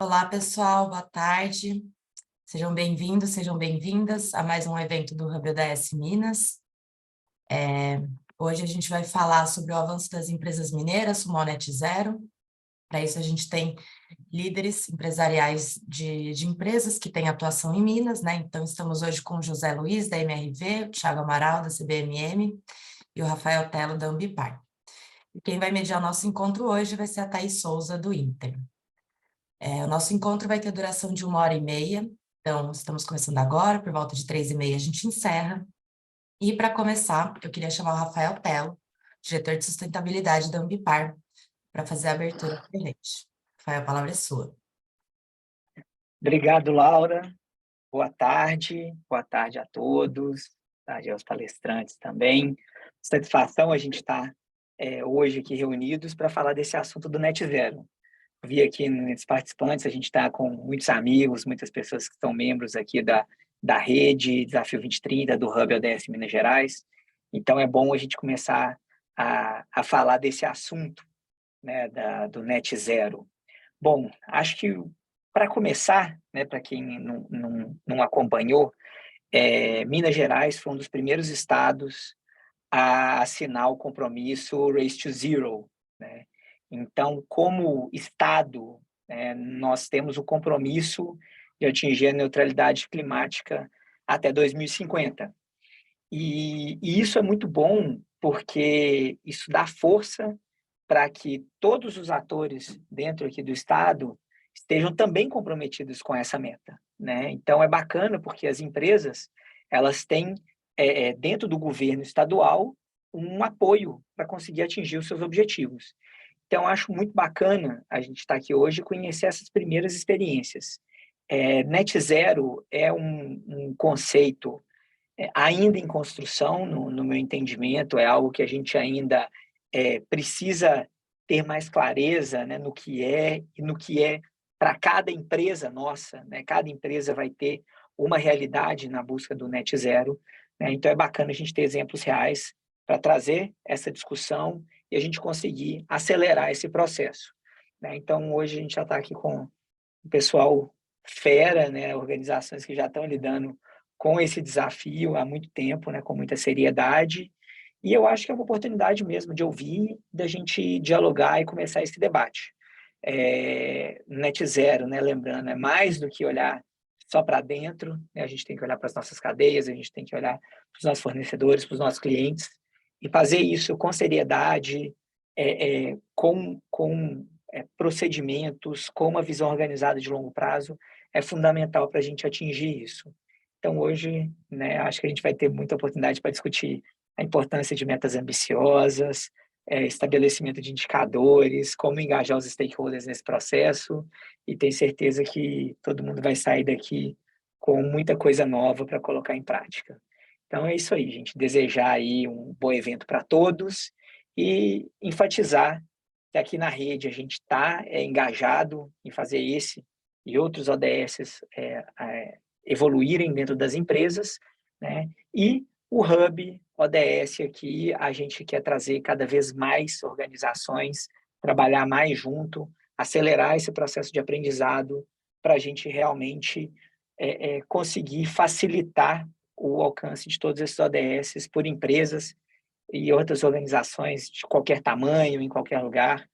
Olá, pessoal, boa tarde. Sejam bem-vindos, sejam bem-vindas a mais um evento do Hub ODS Minas. Hoje a gente vai falar sobre o avanço das empresas mineiras rumo ao Net Zero. Para isso, a gente tem líderes empresariais de empresas que têm atuação em Minas, né? Então, estamos hoje com o José Luiz, da MRV, o Thiago Amaral, da CBMM, e o Rafael Tello, da Ambipar. E quem vai mediar o nosso encontro hoje vai ser a Thaís Souza, do Inter. O nosso encontro vai ter duração de 1h30, então estamos começando agora, por volta de 3h30 a gente encerra. E para começar, eu queria chamar o Rafael Tello, diretor de sustentabilidade da Ambipar, para fazer a abertura para a gente. Rafael, a palavra é sua. Obrigado, Laura. Boa tarde a todos, boa tarde aos palestrantes também. Satisfação a gente estar hoje aqui reunidos para falar desse assunto do Net Zero. Vi aqui nos participantes, a gente está com muitos amigos, muitas pessoas que são membros aqui da rede Desafio 2030, do Hub ODS Minas Gerais. Então, é bom a gente começar a falar desse assunto, né, do Net Zero. Bom, acho que para começar, né, para quem não acompanhou, Minas Gerais foi um dos primeiros estados a assinar o compromisso Race to Zero, né? Então, como estado, né, nós temos o compromisso de atingir a neutralidade climática até 2050. E isso é muito bom porque isso dá força para que todos os atores dentro aqui do estado estejam também comprometidos com essa meta, né? Então é bacana porque as empresas elas têm dentro do governo estadual um apoio para conseguir atingir os seus objetivos. Então acho muito bacana a gente estar aqui hoje e conhecer essas primeiras experiências. Net Zero é um conceito ainda em construção, no meu entendimento, é algo que a gente ainda precisa ter mais clareza, né, no que é e no que é para cada empresa nossa, né? Cada empresa vai ter uma realidade na busca do Net Zero, né? Então é bacana a gente ter exemplos reais para trazer essa discussão e a gente conseguir acelerar esse processo, né? Então hoje a gente já está aqui com o pessoal fera, né? Organizações que já estão lidando com esse desafio há muito tempo, né? Com muita seriedade. E eu acho que é uma oportunidade mesmo de ouvir, da gente dialogar e começar esse debate. Net Zero, né? Lembrando, é mais do que olhar só para dentro, né? A gente tem que olhar para as nossas cadeias, a gente tem que olhar para os nossos fornecedores, para os nossos clientes, e fazer isso com seriedade, com procedimentos, com uma visão organizada de longo prazo, é fundamental para a gente atingir isso. Então, hoje, né, acho que a gente vai ter muita oportunidade para discutir a importância de metas ambiciosas, estabelecimento de indicadores, como engajar os stakeholders nesse processo, e tenho certeza que todo mundo vai sair daqui com muita coisa nova para colocar em prática. Então, é isso aí, gente. Desejar aí um bom evento para todos e enfatizar que aqui na rede a gente está engajado em fazer esse e outros ODS evoluírem dentro das empresas, né? E o Hub ODS aqui, a gente quer trazer cada vez mais organizações, trabalhar mais junto, acelerar esse processo de aprendizado para a gente realmente conseguir facilitar o alcance de todos esses ODS por empresas e outras organizações de qualquer tamanho, em qualquer lugar.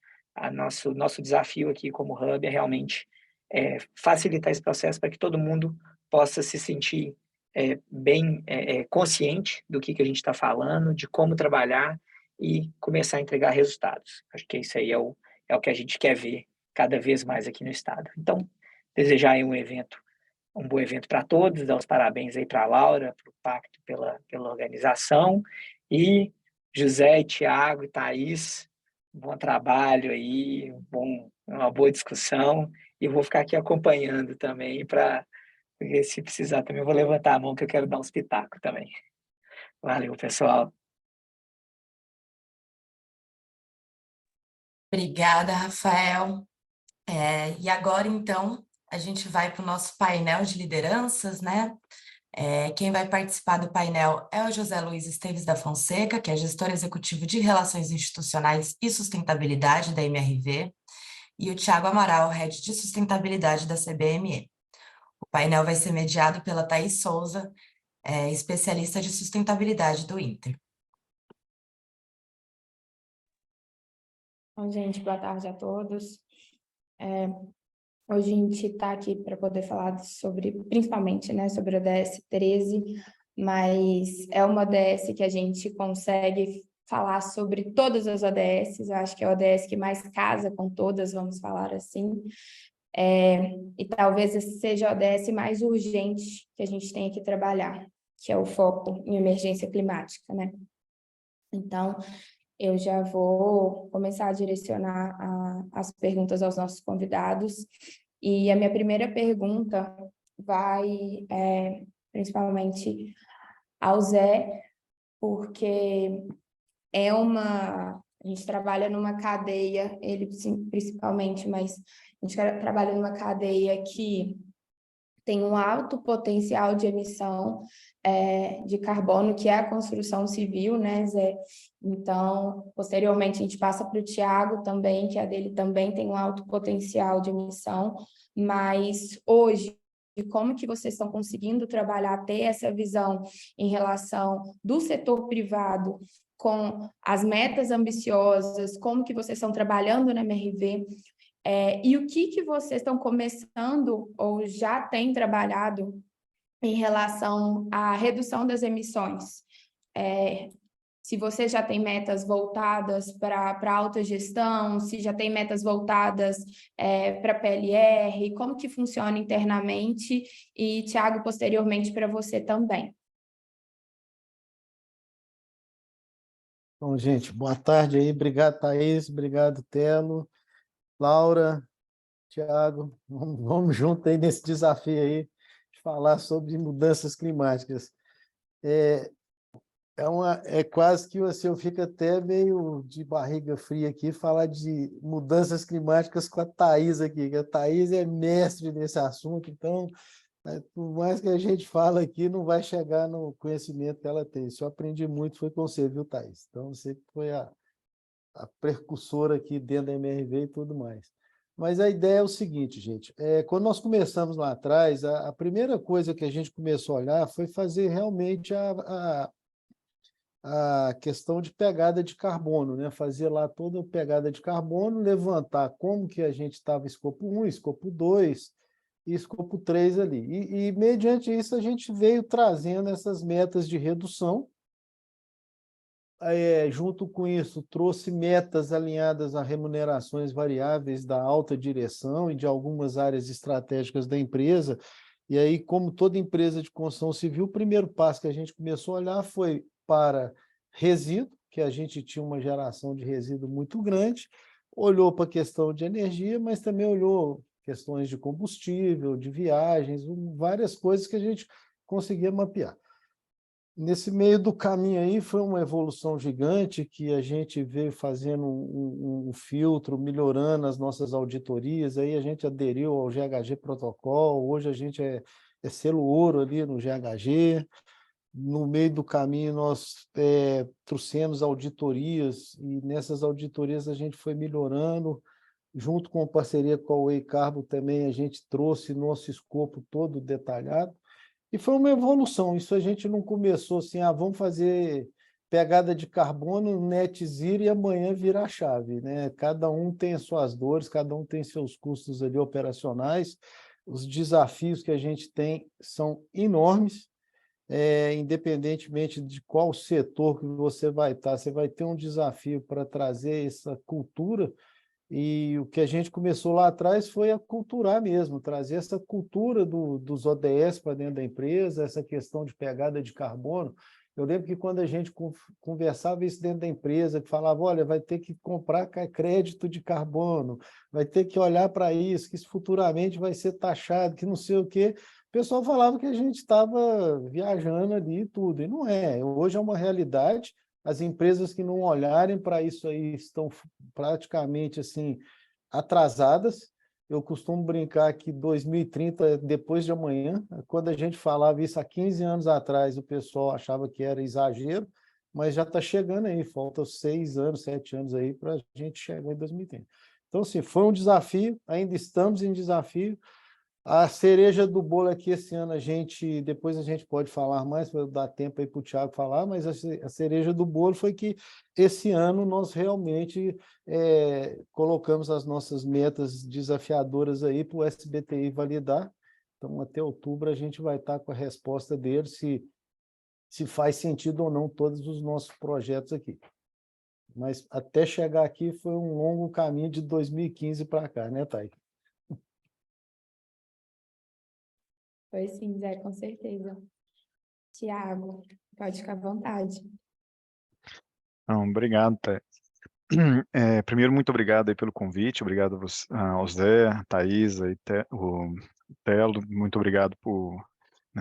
Nosso desafio aqui como Hub é realmente facilitar esse processo para que todo mundo possa se sentir bem consciente do que a gente está falando, de como trabalhar e começar a entregar resultados. Acho que isso aí é o que a gente quer ver cada vez mais aqui no Estado. Então, desejar aí um bom evento para todos, dar os parabéns aí para a Laura, para o Pacto pela organização, e José, Tiago e Thaís, bom trabalho aí, uma boa discussão, e vou ficar aqui acompanhando também, porque se precisar também eu vou levantar a mão que eu quero dar uns pitacos também. Valeu, pessoal. Obrigada, Rafael. E agora, então, a gente vai para o nosso painel de lideranças, né? Quem vai participar do painel é o José Luiz Esteves da Fonseca, que é gestor executivo de Relações Institucionais e Sustentabilidade da MRV. e o Thiago Amaral, Head de Sustentabilidade da CBME. O painel vai ser mediado pela Thaís Souza, especialista de sustentabilidade do Inter. Bom, gente, boa tarde a todos. Hoje a gente está aqui para poder falar sobre, principalmente, né, sobre a ODS 13, mas é uma ODS que a gente consegue falar sobre todas as ODSs, eu acho que é a ODS que mais casa com todas, vamos falar assim, e talvez esse seja a ODS mais urgente que a gente tem que trabalhar, que é o foco em emergência climática, né? Então, eu já vou começar a direcionar as perguntas aos nossos convidados. E a minha primeira pergunta vai principalmente ao Zé, porque a gente trabalha numa cadeia, ele sim, principalmente, mas a gente trabalha numa cadeia que tem um alto potencial de emissão de carbono, que é a construção civil, né, Zé? Então, posteriormente, a gente passa para o Thiago também, que a dele também tem um alto potencial de emissão, mas hoje, como que vocês estão conseguindo trabalhar, ter essa visão em relação do setor privado com as metas ambiciosas, como que vocês estão trabalhando na MRV, e o que vocês estão começando ou já têm trabalhado em relação à redução das emissões? Se você já tem metas voltadas para autogestão, se já tem metas voltadas para PLR, como que funciona internamente? E, Thiago, posteriormente para você também. Bom, gente, boa tarde aí. Obrigado, Thaís. Obrigado, Telo. Laura, Thiago, vamos junto aí nesse desafio aí de falar sobre mudanças climáticas. É quase que assim, eu fico até meio de barriga fria aqui falar de mudanças climáticas com a Thaís aqui, que a Thaís é mestre nesse assunto, então, por mais que a gente fala aqui, não vai chegar no conhecimento que ela tem. Isso eu aprendi muito, foi com você, viu, Thaís? Então, você foi a precursora aqui dentro da MRV e tudo mais. Mas a ideia é o seguinte, gente, quando nós começamos lá atrás, a primeira coisa que a gente começou a olhar foi fazer realmente a questão de pegada de carbono, né? Fazer lá toda a pegada de carbono, levantar como que a gente estava escopo 1, escopo 2 e escopo 3 ali. E mediante isso, a gente veio trazendo essas metas de redução. Junto com isso, trouxe metas alinhadas a remunerações variáveis da alta direção e de algumas áreas estratégicas da empresa. E aí, como toda empresa de construção civil, o primeiro passo que a gente começou a olhar foi para resíduo, que a gente tinha uma geração de resíduo muito grande, olhou para a questão de energia, mas também olhou questões de combustível, de viagens, várias coisas que a gente conseguia mapear. Nesse meio do caminho aí foi uma evolução gigante que a gente veio fazendo um filtro, melhorando as nossas auditorias, aí a gente aderiu ao GHG Protocol, hoje a gente é selo ouro ali no GHG. No meio do caminho nós trouxemos auditorias e nessas auditorias a gente foi melhorando, junto com parceria com a Way Carbo também a gente trouxe nosso escopo todo detalhado. E foi uma evolução, isso a gente não começou assim, vamos fazer pegada de carbono, net zero e amanhã virar a chave, né? Cada um tem as suas dores, cada um tem seus custos ali operacionais, os desafios que a gente tem são enormes, independentemente de qual setor que você vai estar, você vai ter um desafio para trazer essa cultura. E o que a gente começou lá atrás foi aculturar mesmo, trazer essa cultura dos ODS para dentro da empresa, essa questão de pegada de carbono. Eu lembro que quando a gente conversava isso dentro da empresa, que falava, olha, vai ter que comprar crédito de carbono, vai ter que olhar para isso, que isso futuramente vai ser taxado, que não sei o quê. O pessoal falava que a gente estava viajando ali e tudo, e não é. Hoje é uma realidade. As empresas que não olharem para isso aí estão praticamente assim atrasadas. Eu costumo brincar que 2030 é depois de amanhã. Quando a gente falava isso há 15 anos atrás, o pessoal achava que era exagero, mas já está chegando aí, falta 6 anos, 7 anos aí para a gente chegar em 2030. Então, assim, foi um desafio, ainda estamos em desafio. A cereja do bolo aqui esse ano, depois a gente pode falar mais, para dar tempo aí para o Thiago falar, mas a cereja do bolo foi que esse ano nós realmente colocamos as nossas metas desafiadoras aí para o SBTI validar. Então, até outubro, a gente vai estar com a resposta dele, se faz sentido ou não todos os nossos projetos aqui. Mas até chegar aqui foi um longo caminho de 2015 para cá, né, Thay? Foi sim, Zé, com certeza. Tiago, pode ficar à vontade. Não, obrigado, Thay. Primeiro, muito obrigado aí pelo convite, obrigado ao Zé, a Thaisa e o Telo, muito obrigado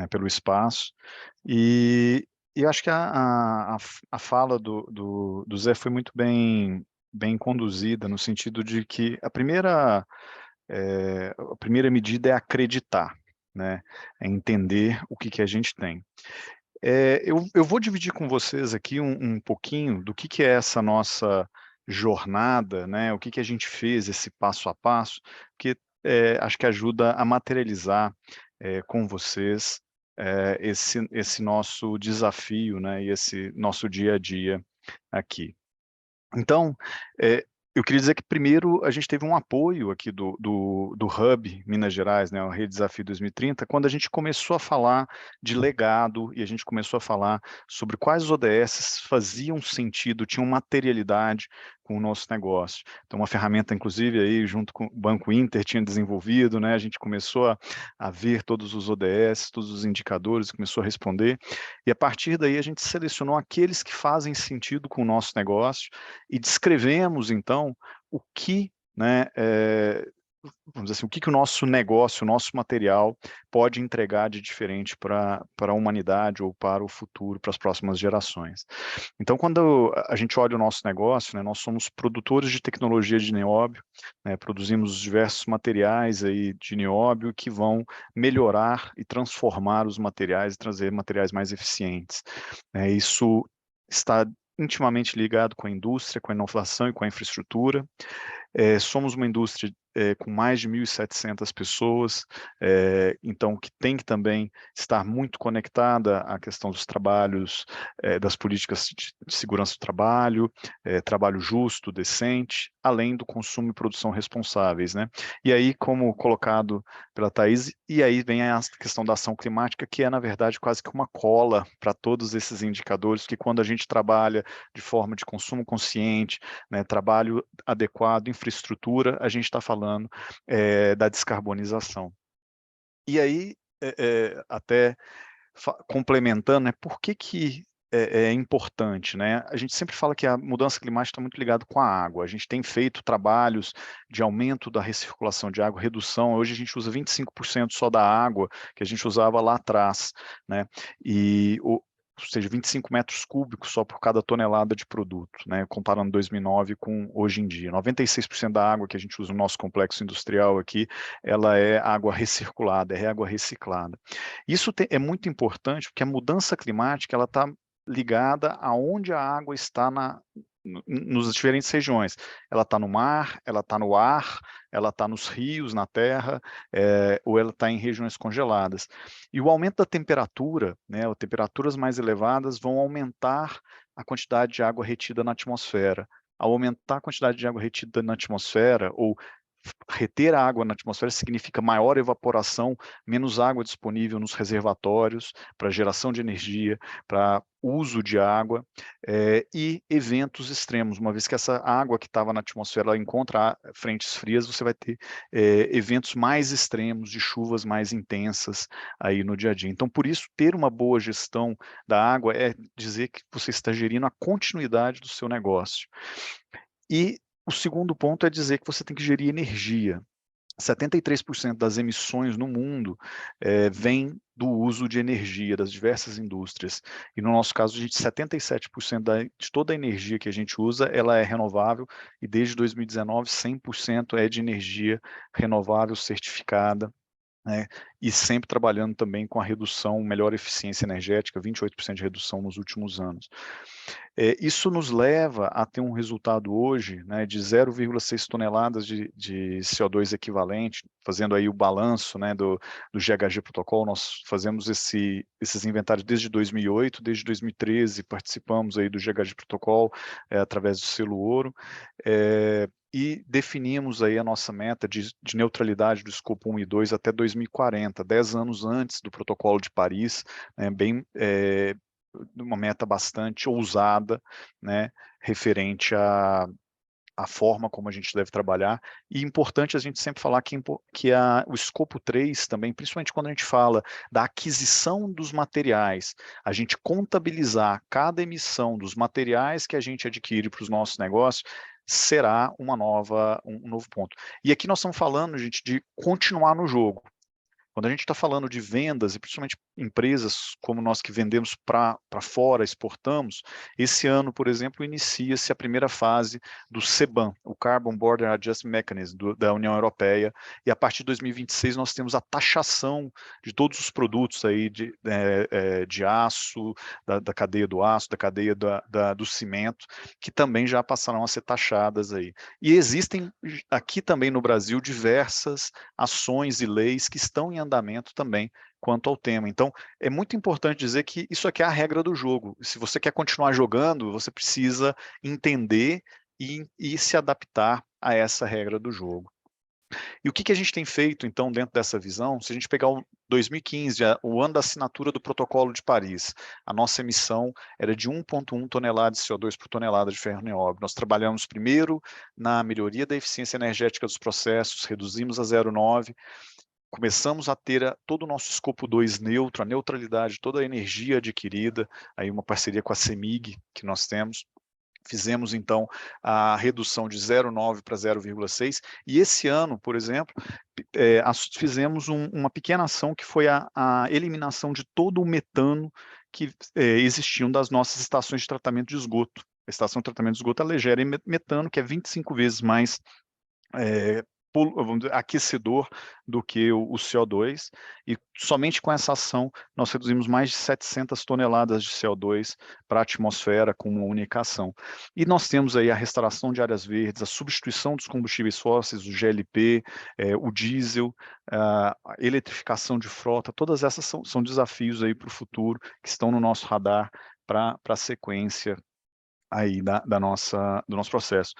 pelo espaço. E eu acho que a fala do Zé foi muito bem conduzida, no sentido de que a primeira medida é acreditar, né? É entender o que a gente tem. Eu vou dividir com vocês aqui um pouquinho do que é essa nossa jornada, né? O que a gente fez, esse passo a passo, que acho que ajuda a materializar com vocês esse nosso desafio, né? E esse nosso dia a dia aqui. Então, eu queria dizer que primeiro a gente teve um apoio aqui do Hub Minas Gerais, né, o Rede Desafio 2030, quando a gente começou a falar de legado e a gente começou a falar sobre quais ODS faziam sentido, tinham materialidade com o nosso negócio. Então, uma ferramenta, inclusive, aí junto com o Banco Inter tinha desenvolvido, né, a gente começou a ver todos os ODS, todos os indicadores, começou a responder, e a partir daí a gente selecionou aqueles que fazem sentido com o nosso negócio, e descrevemos, então, o que, né, vamos dizer assim, o que o nosso negócio, o nosso material pode entregar de diferente para a humanidade ou para o futuro, para as próximas gerações. Então, quando a gente olha o nosso negócio, né, nós somos produtores de tecnologia de nióbio, né, produzimos diversos materiais aí de nióbio que vão melhorar e transformar os materiais e trazer materiais mais eficientes. Isso está intimamente ligado com a indústria, com a inovação e com a infraestrutura. Somos uma indústria com mais de 1.700 pessoas, então que tem que também estar muito conectada à questão dos trabalhos, das políticas de segurança do trabalho, trabalho justo, decente, além do consumo e produção responsáveis, né? E aí, como colocado pela Thaís, e aí vem a questão da ação climática, que é, na verdade, quase que uma cola para todos esses indicadores, que quando a gente trabalha de forma de consumo consciente, né, trabalho adequado, infraestrutura, a gente está falando da descarbonização. E aí, até complementando, né, por que é importante, né? A gente sempre fala que a mudança climática está muito ligada com a água. A gente tem feito trabalhos de aumento da recirculação de água, redução. Hoje a gente usa 25% só da água que a gente usava lá atrás, né? Ou seja, 25 metros cúbicos só por cada tonelada de produto, né, comparando 2009 com hoje em dia. 96% da água que a gente usa no nosso complexo industrial aqui, ela é água recirculada, é água reciclada. Isso é muito importante porque a mudança climática ela está ligada aonde a água está nos diferentes regiões. Ela está no mar, ela está no ar, ela está nos rios, na terra, ou ela está em regiões congeladas. E o aumento da temperatura, né, temperaturas mais elevadas vão aumentar a quantidade de água retida na atmosfera. Ao aumentar a quantidade de água retida na atmosfera, ou reter a água na atmosfera significa maior evaporação, menos água disponível nos reservatórios para geração de energia, para uso de água e eventos extremos. Uma vez que essa água que estava na atmosfera ela encontra frentes frias, você vai ter eventos mais extremos, de chuvas mais intensas aí no dia a dia. Então, por isso, ter uma boa gestão da água é dizer que você está gerindo a continuidade do seu negócio. E o segundo ponto é dizer que você tem que gerir energia. 73% das emissões no mundo vem do uso de energia das diversas indústrias. E no nosso caso, 77% de toda a energia que a gente usa, ela é renovável e desde 2019, 100% é de energia renovável certificada né, e sempre trabalhando também com a redução, melhor eficiência energética, 28% de redução nos últimos anos. Isso nos leva a ter um resultado hoje, né, de 0,6 toneladas de CO2 equivalente, fazendo aí o balanço, né, do GHG Protocol. Nós fazemos esses inventários desde 2008, desde 2013 participamos aí do GHG Protocol através do selo ouro, e definimos aí a nossa meta de neutralidade do escopo 1 e 2 até 2040, 10 anos antes do Protocolo de Paris, né, uma meta bastante ousada, né, referente à forma como a gente deve trabalhar, e importante a gente sempre falar que o escopo 3 também, principalmente quando a gente fala da aquisição dos materiais, a gente contabilizar cada emissão dos materiais que a gente adquire para os nossos negócios, será um novo ponto. E aqui nós estamos falando, gente, de continuar no jogo. Quando a gente está falando de vendas, e principalmente empresas como nós que vendemos para fora, exportamos, esse ano, por exemplo, inicia-se a primeira fase do CBAM, o Carbon Border Adjustment Mechanism, da União Europeia, e a partir de 2026 nós temos a taxação de todos os produtos aí de aço, da cadeia do aço, da cadeia do cimento, que também já passarão a ser taxadas aí. E existem aqui também no Brasil diversas ações e leis que estão em andamento também quanto ao tema. Então, é muito importante dizer que isso aqui é a regra do jogo. Se você quer continuar jogando, você precisa entender e se adaptar a essa regra do jogo. E o que a gente tem feito, então, dentro dessa visão? Se a gente pegar o 2015, o ano da assinatura do Protocolo de Paris, a nossa emissão era de 1,1 tonelada de CO2 por tonelada de ferro nióbio. Nós trabalhamos primeiro na melhoria da eficiência energética dos processos, reduzimos a 0,9, começamos a ter todo o nosso escopo 2 neutro, a neutralidade, toda a energia adquirida, aí uma parceria com a CEMIG que nós temos. Fizemos, então, a redução de 0,9 para 0,6, e esse ano, por exemplo, fizemos uma pequena ação que foi a eliminação de todo o metano que existiam das nossas estações de tratamento de esgoto. A estação de tratamento de esgoto, ela gera metano, que é 25 vezes mais vamos dizer, aquecedor do que o CO2, e somente com essa ação nós reduzimos mais de 700 toneladas de CO2 para a atmosfera com uma única ação. E nós temos aí a restauração de áreas verdes, a substituição dos combustíveis fósseis, o GLP, o diesel, a eletrificação de frota, todas essas são desafios aí para o futuro que estão no nosso radar para a sequência aí do nosso processo.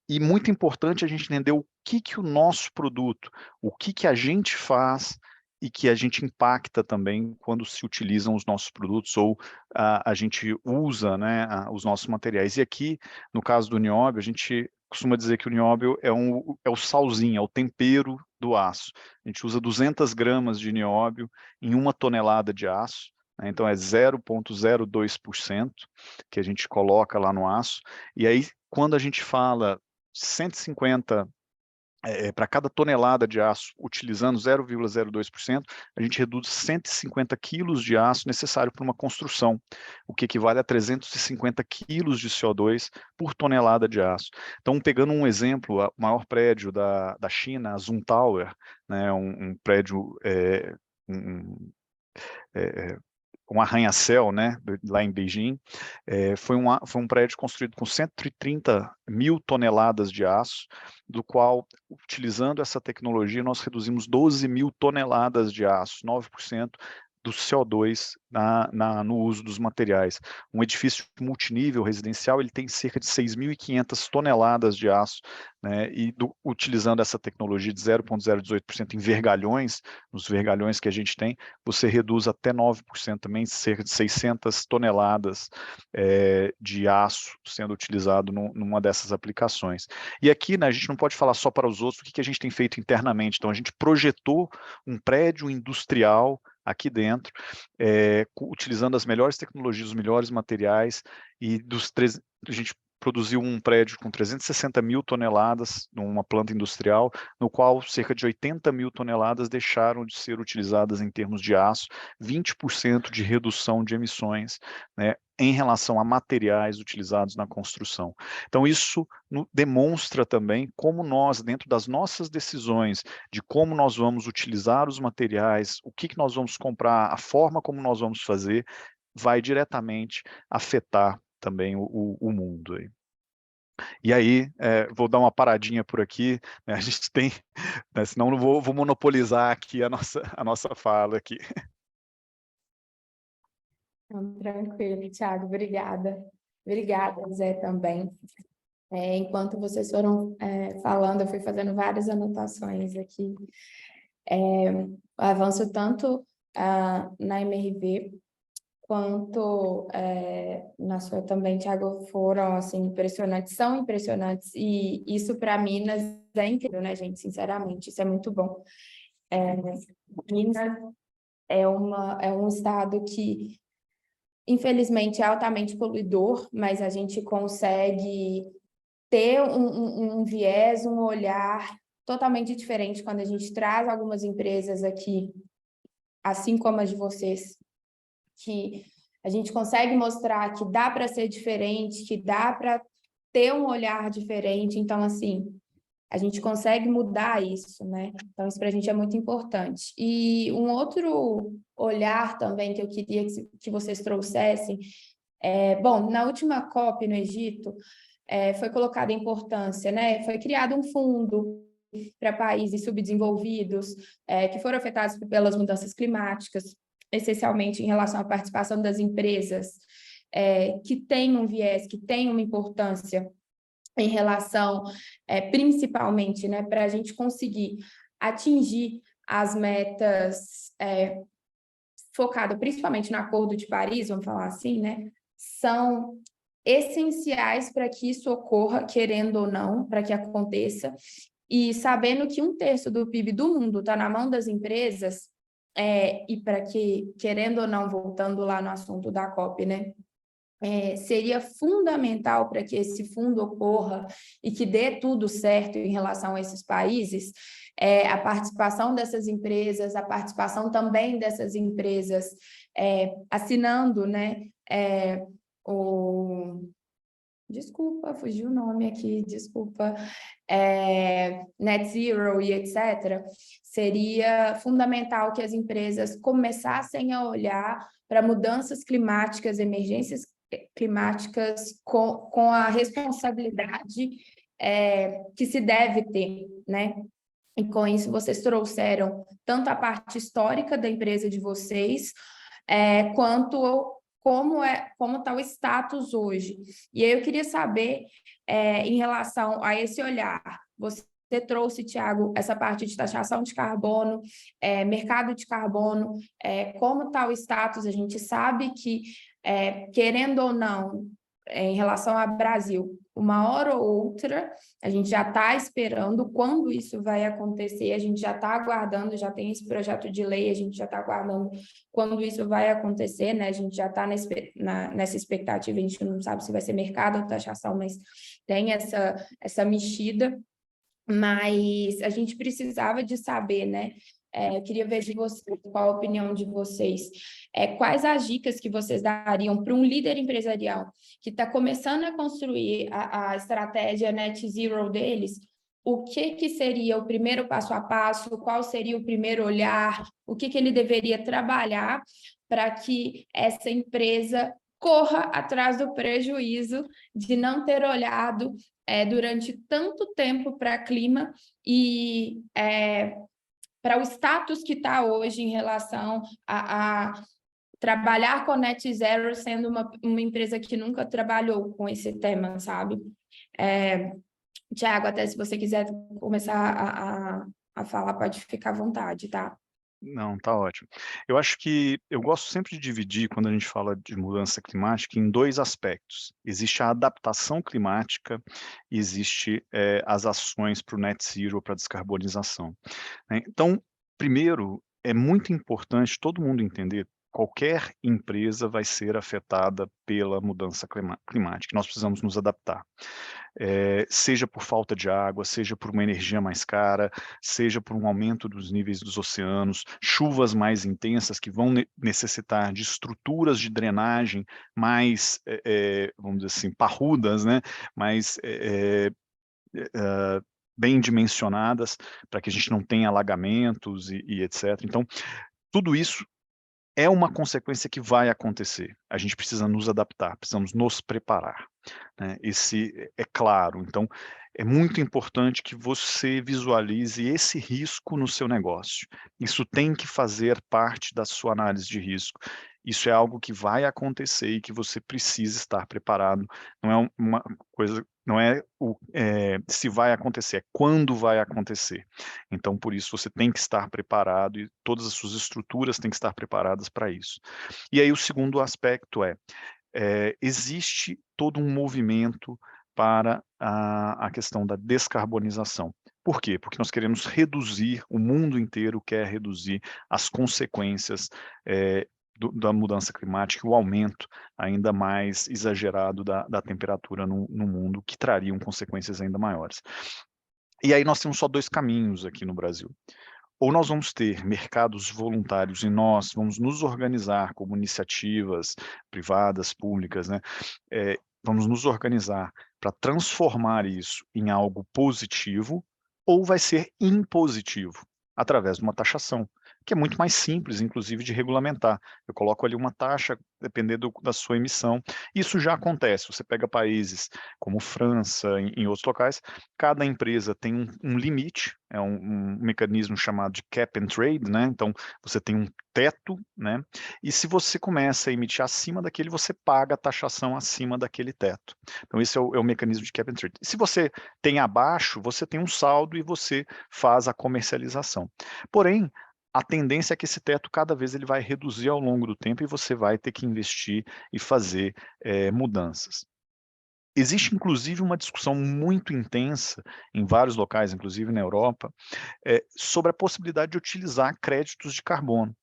E muito importante a gente entender o que o nosso produto, o que a gente faz e que a gente impacta também quando se utilizam os nossos produtos ou a gente usa, né, os nossos materiais. E aqui, no caso do nióbio, a gente costuma dizer que o nióbio é o salzinho, é o tempero do aço. A gente usa 200 gramas de nióbio em 1 tonelada de aço, né, então é 0,02% que a gente coloca lá no aço. E aí, quando a gente fala 150 para cada tonelada de aço, utilizando 0,02%, a gente reduz 150 quilos de aço necessário para uma construção, o que equivale a 350 quilos de CO2 por tonelada de aço. Então, pegando um exemplo, o maior prédio da China, a Zoom Tower, né, um prédio, um arranha-céu, né, lá em Beijing, foi um prédio construído com 130 mil toneladas de aço, do qual, utilizando essa tecnologia, nós reduzimos 12 mil toneladas de aço, 9% do CO2 no uso dos materiais. Um edifício multinível residencial, ele tem cerca de 6.500 toneladas de aço, né, e utilizando essa tecnologia de 0,018% em vergalhões, nos vergalhões que a gente tem, você reduz até 9% também, cerca de 600 toneladas de aço sendo utilizado numa dessas aplicações. E aqui, né, a gente não pode falar só para os outros o que a gente tem feito internamente. Então, a gente projetou um prédio industrial aqui dentro, utilizando as melhores tecnologias, os melhores materiais, e a gente produziu um prédio com 360 mil toneladas numa planta industrial, no qual cerca de 80 mil toneladas deixaram de ser utilizadas em termos de aço, 20% de redução de emissões, né, em relação a materiais utilizados na construção. Então, isso demonstra também como nós, dentro das nossas decisões, de como nós vamos utilizar os materiais, o que nós vamos comprar, a forma como nós vamos fazer, vai diretamente afetar também o mundo. E aí, vou dar uma paradinha por aqui, né, a gente tem, né, senão não vou monopolizar aqui a nossa fala aqui. Não, tranquilo, Thiago, obrigada. Obrigada, Zé, também. Enquanto vocês foram falando, eu fui fazendo várias anotações aqui. O avanço tanto na MRV, quanto na sua também, Thiago, foram assim, impressionantes, são impressionantes, e isso para Minas é incrível, né, gente? Sinceramente, isso é muito bom. Minas é um estado que, infelizmente, é altamente poluidor, mas a gente consegue ter um viés, um olhar totalmente diferente quando a gente traz algumas empresas aqui, assim como as de vocês, que a gente consegue mostrar que dá para ser diferente, que dá para ter um olhar diferente. Então, assim, a gente consegue mudar isso, né? Então, isso para a gente é muito importante. E um outro olhar também que eu queria que vocês trouxessem, bom, na última COP no Egito, foi colocada a importância, né? Foi criado um fundo para países subdesenvolvidos, que foram afetados pelas mudanças climáticas, essencialmente em relação à participação das empresas, que têm um viés, que têm uma importância em relação, principalmente, né, para a gente conseguir atingir as metas focadas principalmente no Acordo de Paris, vamos falar assim, né, são essenciais para que isso ocorra, querendo ou não, para que aconteça, e sabendo que 1/3 do PIB do mundo está na mão das empresas, e para que, querendo ou não, voltando lá no assunto da COP, né, seria fundamental para que esse fundo ocorra e que dê tudo certo em relação a esses países, a participação dessas empresas, a participação também dessas empresas assinando, né, desculpa, fugiu o nome aqui, desculpa, Net Zero e etc., seria fundamental que as empresas começassem a olhar para mudanças climáticas, emergências climáticas com a responsabilidade que se deve ter, né? E com isso vocês trouxeram tanto a parte histórica da empresa de vocês, quanto como está o status hoje. E aí eu queria saber, em relação a esse olhar, você trouxe, Thiago, essa parte de taxação de carbono, mercado de carbono, como está o status? A gente sabe que, querendo ou não, em relação ao Brasil, uma hora ou outra, a gente já está esperando quando isso vai acontecer, a gente já está aguardando, já tem esse projeto de lei, a gente já está aguardando quando isso vai acontecer, né? A gente já está nessa expectativa, a gente não sabe se vai ser mercado ou taxação, mas tem essa mexida, mas a gente precisava de saber, né? Eu queria ver de vocês, qual a opinião de vocês, quais as dicas que vocês dariam para um líder empresarial que está começando a construir a estratégia Net Zero deles, o que seria o primeiro passo a passo, qual seria o primeiro olhar, o que ele deveria trabalhar para que essa empresa corra atrás do prejuízo de não ter olhado durante tanto tempo para clima e para o status que está hoje em relação a trabalhar com Net Zero, sendo uma empresa que nunca trabalhou com esse tema, sabe? Thiago, até se você quiser começar a falar, pode ficar à vontade, tá? Não, tá ótimo. Eu acho que eu gosto sempre de dividir, quando a gente fala de mudança climática, em 2 aspectos. Existe a adaptação climática e existe as ações para o Net Zero, para a descarbonização, né? Então, primeiro, é muito importante todo mundo entender qualquer empresa vai ser afetada pela mudança climática. Nós precisamos nos adaptar. Seja por falta de água, seja por uma energia mais cara, seja por um aumento dos níveis dos oceanos, chuvas mais intensas que vão necessitar de estruturas de drenagem mais, vamos dizer assim, parrudas, né? Mais bem dimensionadas, para que a gente não tenha alagamentos e etc. Então, tudo isso é uma consequência que vai acontecer. A gente precisa nos adaptar, precisamos nos preparar, né? Esse é claro. Então, é muito importante que você visualize esse risco no seu negócio. Isso tem que fazer parte da sua análise de risco. Isso é algo que vai acontecer e que você precisa estar preparado. Não é uma coisa, não é se vai acontecer, é quando vai acontecer. Então, por isso, você tem que estar preparado e todas as suas estruturas têm que estar preparadas para isso. E aí, o segundo aspecto existe todo um movimento para a questão da descarbonização. Por quê? Porque nós queremos reduzir, o mundo inteiro quer reduzir as consequências da mudança climática, o aumento ainda mais exagerado da temperatura no mundo, que trariam consequências ainda maiores. E aí nós temos só dois caminhos aqui no Brasil. Ou nós vamos ter mercados voluntários e nós vamos nos organizar como iniciativas privadas, públicas, né? Vamos nos organizar para transformar isso em algo positivo, ou vai ser impositivo, através de uma taxação, que é muito mais simples, inclusive, de regulamentar. Eu coloco ali uma taxa, dependendo da sua emissão. Isso já acontece. Você pega países como França, em outros locais, cada empresa tem um limite, é um mecanismo chamado de cap and trade, né? Então, você tem um teto, né? E se você começa a emitir acima daquele, você paga a taxação acima daquele teto. Então, esse é o mecanismo de cap and trade. Se você tem abaixo, você tem um saldo e você faz a comercialização. Porém, a tendência é que esse teto cada vez ele vai reduzir ao longo do tempo e você vai ter que investir e fazer mudanças. Existe, inclusive, uma discussão muito intensa em vários locais, inclusive na Europa, sobre a possibilidade de utilizar créditos de carbono,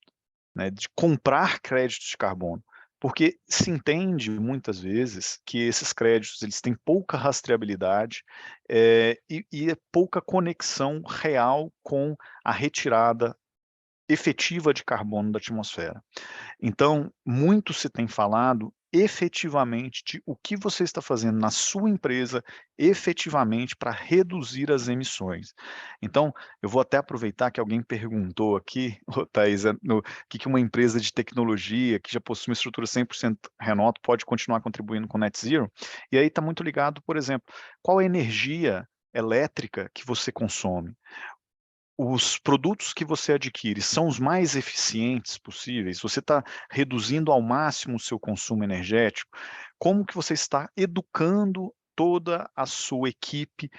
né, de comprar créditos de carbono, porque se entende muitas vezes que esses créditos eles têm pouca rastreabilidade e pouca conexão real com a retirada efetiva de carbono da atmosfera. Então, muito se tem falado efetivamente de o que você está fazendo na sua empresa efetivamente para reduzir as emissões. Então, eu vou até aproveitar que alguém perguntou aqui, Thaís, o que uma empresa de tecnologia que já possui uma estrutura 100% remota pode continuar contribuindo com o Net Zero? E aí está muito ligado, por exemplo, qual a energia elétrica que você consome? Os produtos que você adquire são os mais eficientes possíveis? Você está reduzindo ao máximo o seu consumo energético? Como que você está educando toda a sua equipe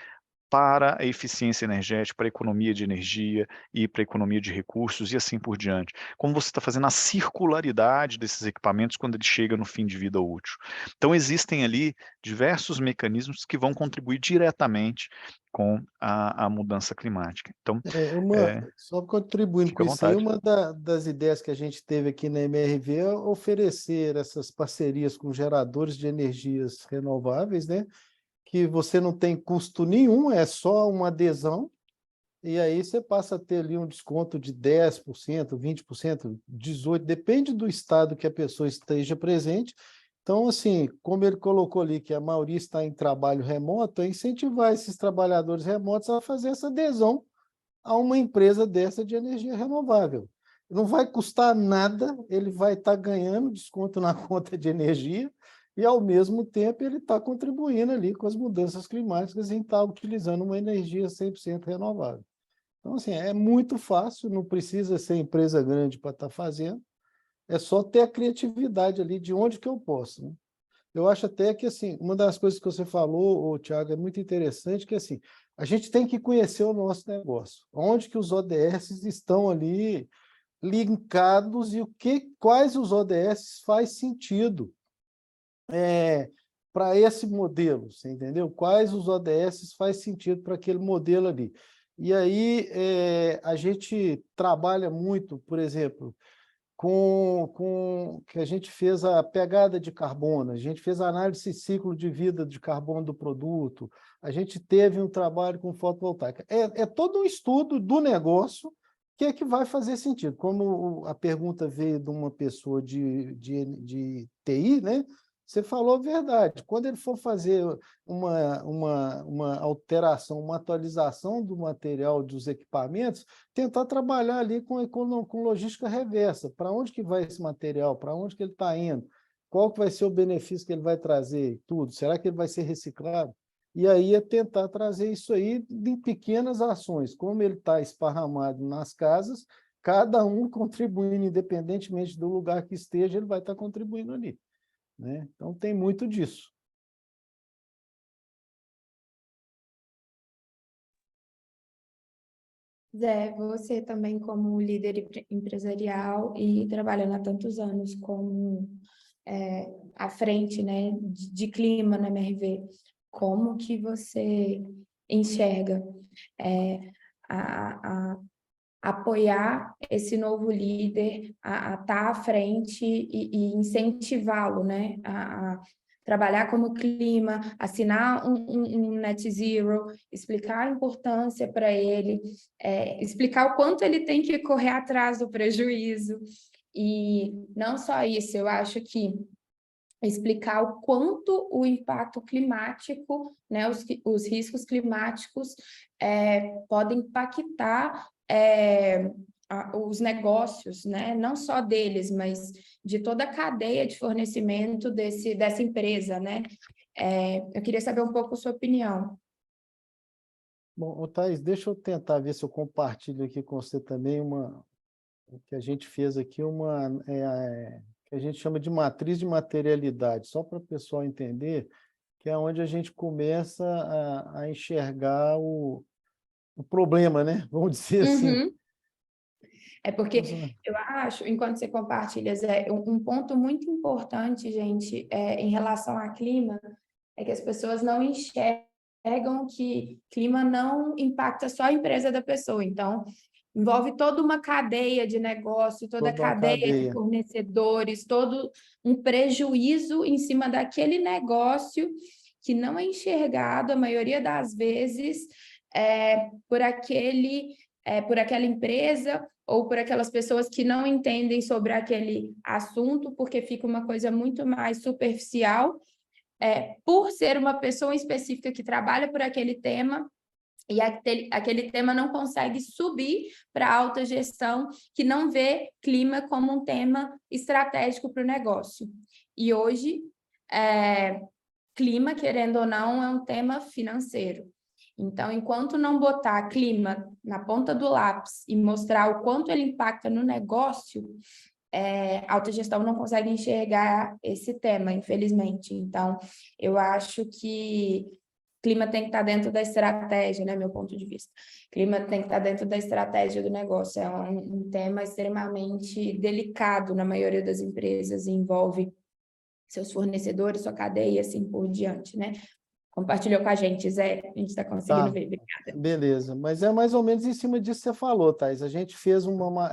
para a eficiência energética, para a economia de energia e para a economia de recursos e assim por diante? Como você está fazendo a circularidade desses equipamentos quando ele chega no fim de vida útil? Então, existem ali diversos mecanismos que vão contribuir diretamente com a mudança climática. Então, Só contribuindo fica com à isso aí, vontade. uma das ideias que a gente teve aqui na MRV é oferecer essas parcerias com geradores de energias renováveis, né? Que você não tem custo nenhum, é só uma adesão, e aí você passa a ter ali um desconto de 10%, 20%, 18%, depende do estado que a pessoa esteja presente. Então, assim, como ele colocou ali que a maioria está em trabalho remoto, é incentivar esses trabalhadores remotos a fazer essa adesão a uma empresa dessa de energia renovável. Não vai custar nada, ele vai estar ganhando desconto na conta de energia e, ao mesmo tempo, ele está contribuindo ali com as mudanças climáticas em estar utilizando uma energia 100% renovável. Então, assim, é muito fácil, não precisa ser empresa grande para estar fazendo, é só ter a criatividade ali de onde que eu posso, né? Eu acho até que, assim, uma das coisas que você falou, Thiago, é muito interessante, que, assim, a gente tem que conhecer o nosso negócio, onde que os ODS estão ali linkados e quais os ODS faz sentido para esse modelo, você entendeu? Quais os ODS faz sentido para aquele modelo ali. E aí a gente trabalha muito, por exemplo, que a gente fez a pegada de carbono, a gente fez a análise de ciclo de vida de carbono do produto, a gente teve um trabalho com fotovoltaica. É todo um estudo do negócio que vai fazer sentido. Como a pergunta veio de uma pessoa de TI, né? Você falou a verdade. Quando ele for fazer uma alteração, uma atualização do material dos equipamentos, tentar trabalhar ali com logística reversa. Para onde que vai esse material? Para onde que ele está indo? Qual que vai ser o benefício que ele vai trazer? Tudo. Será que ele vai ser reciclado? E aí é tentar trazer isso aí em pequenas ações. Como ele está esparramado nas casas, cada um contribuindo, independentemente do lugar que esteja, ele vai estar contribuindo ali, né? Então, tem muito disso. Zé, você também como líder empresarial e trabalhando há tantos anos como à frente, né, de clima na MRV, como que você enxerga a apoiar esse novo líder a estar à frente e incentivá-lo, né, a trabalhar como clima, assinar um net zero, explicar a importância para ele, explicar o quanto ele tem que correr atrás do prejuízo. E não só isso, eu acho que explicar o quanto o impacto climático, né, os riscos climáticos podem impactar os negócios, né, não só deles, mas de toda a cadeia de fornecimento dessa empresa, né? Eu queria saber um pouco a sua opinião. Bom, Thaís, deixa eu tentar ver se eu compartilho aqui com você também o que a gente fez aqui, que a gente chama de matriz de materialidade, só para o pessoal entender, que é onde a gente começa a enxergar o problema, né? Vamos dizer assim. Uhum. É porque eu acho, enquanto você compartilha, Zé, um ponto muito importante, gente, em relação ao clima, é que as pessoas não enxergam que clima não impacta só a empresa da pessoa. Então, envolve toda uma cadeia de negócio, toda a Toda uma cadeia de cadeia. fornecedores, todo um prejuízo em cima daquele negócio que não é enxergado, a maioria das vezes, por aquela empresa ou por aquelas pessoas que não entendem sobre aquele assunto, porque fica uma coisa muito mais superficial, por ser uma pessoa específica que trabalha por aquele tema, e aquele tema não consegue subir para a alta gestão, que não vê clima como um tema estratégico para o negócio. E hoje, clima, querendo ou não, é um tema financeiro. Então, enquanto não botar clima na ponta do lápis e mostrar o quanto ele impacta no negócio, a autogestão não consegue enxergar esse tema, infelizmente. Então, eu acho que clima tem que estar dentro da estratégia, né, meu ponto de vista. Clima tem que estar dentro da estratégia do negócio. É um tema extremamente delicado na maioria das empresas, envolve seus fornecedores, sua cadeia, e assim por diante, né? Compartilhou com a gente, Zé, a gente está conseguindo ver, obrigada. Beleza, mas é mais ou menos em cima disso que você falou, Thais. A gente fez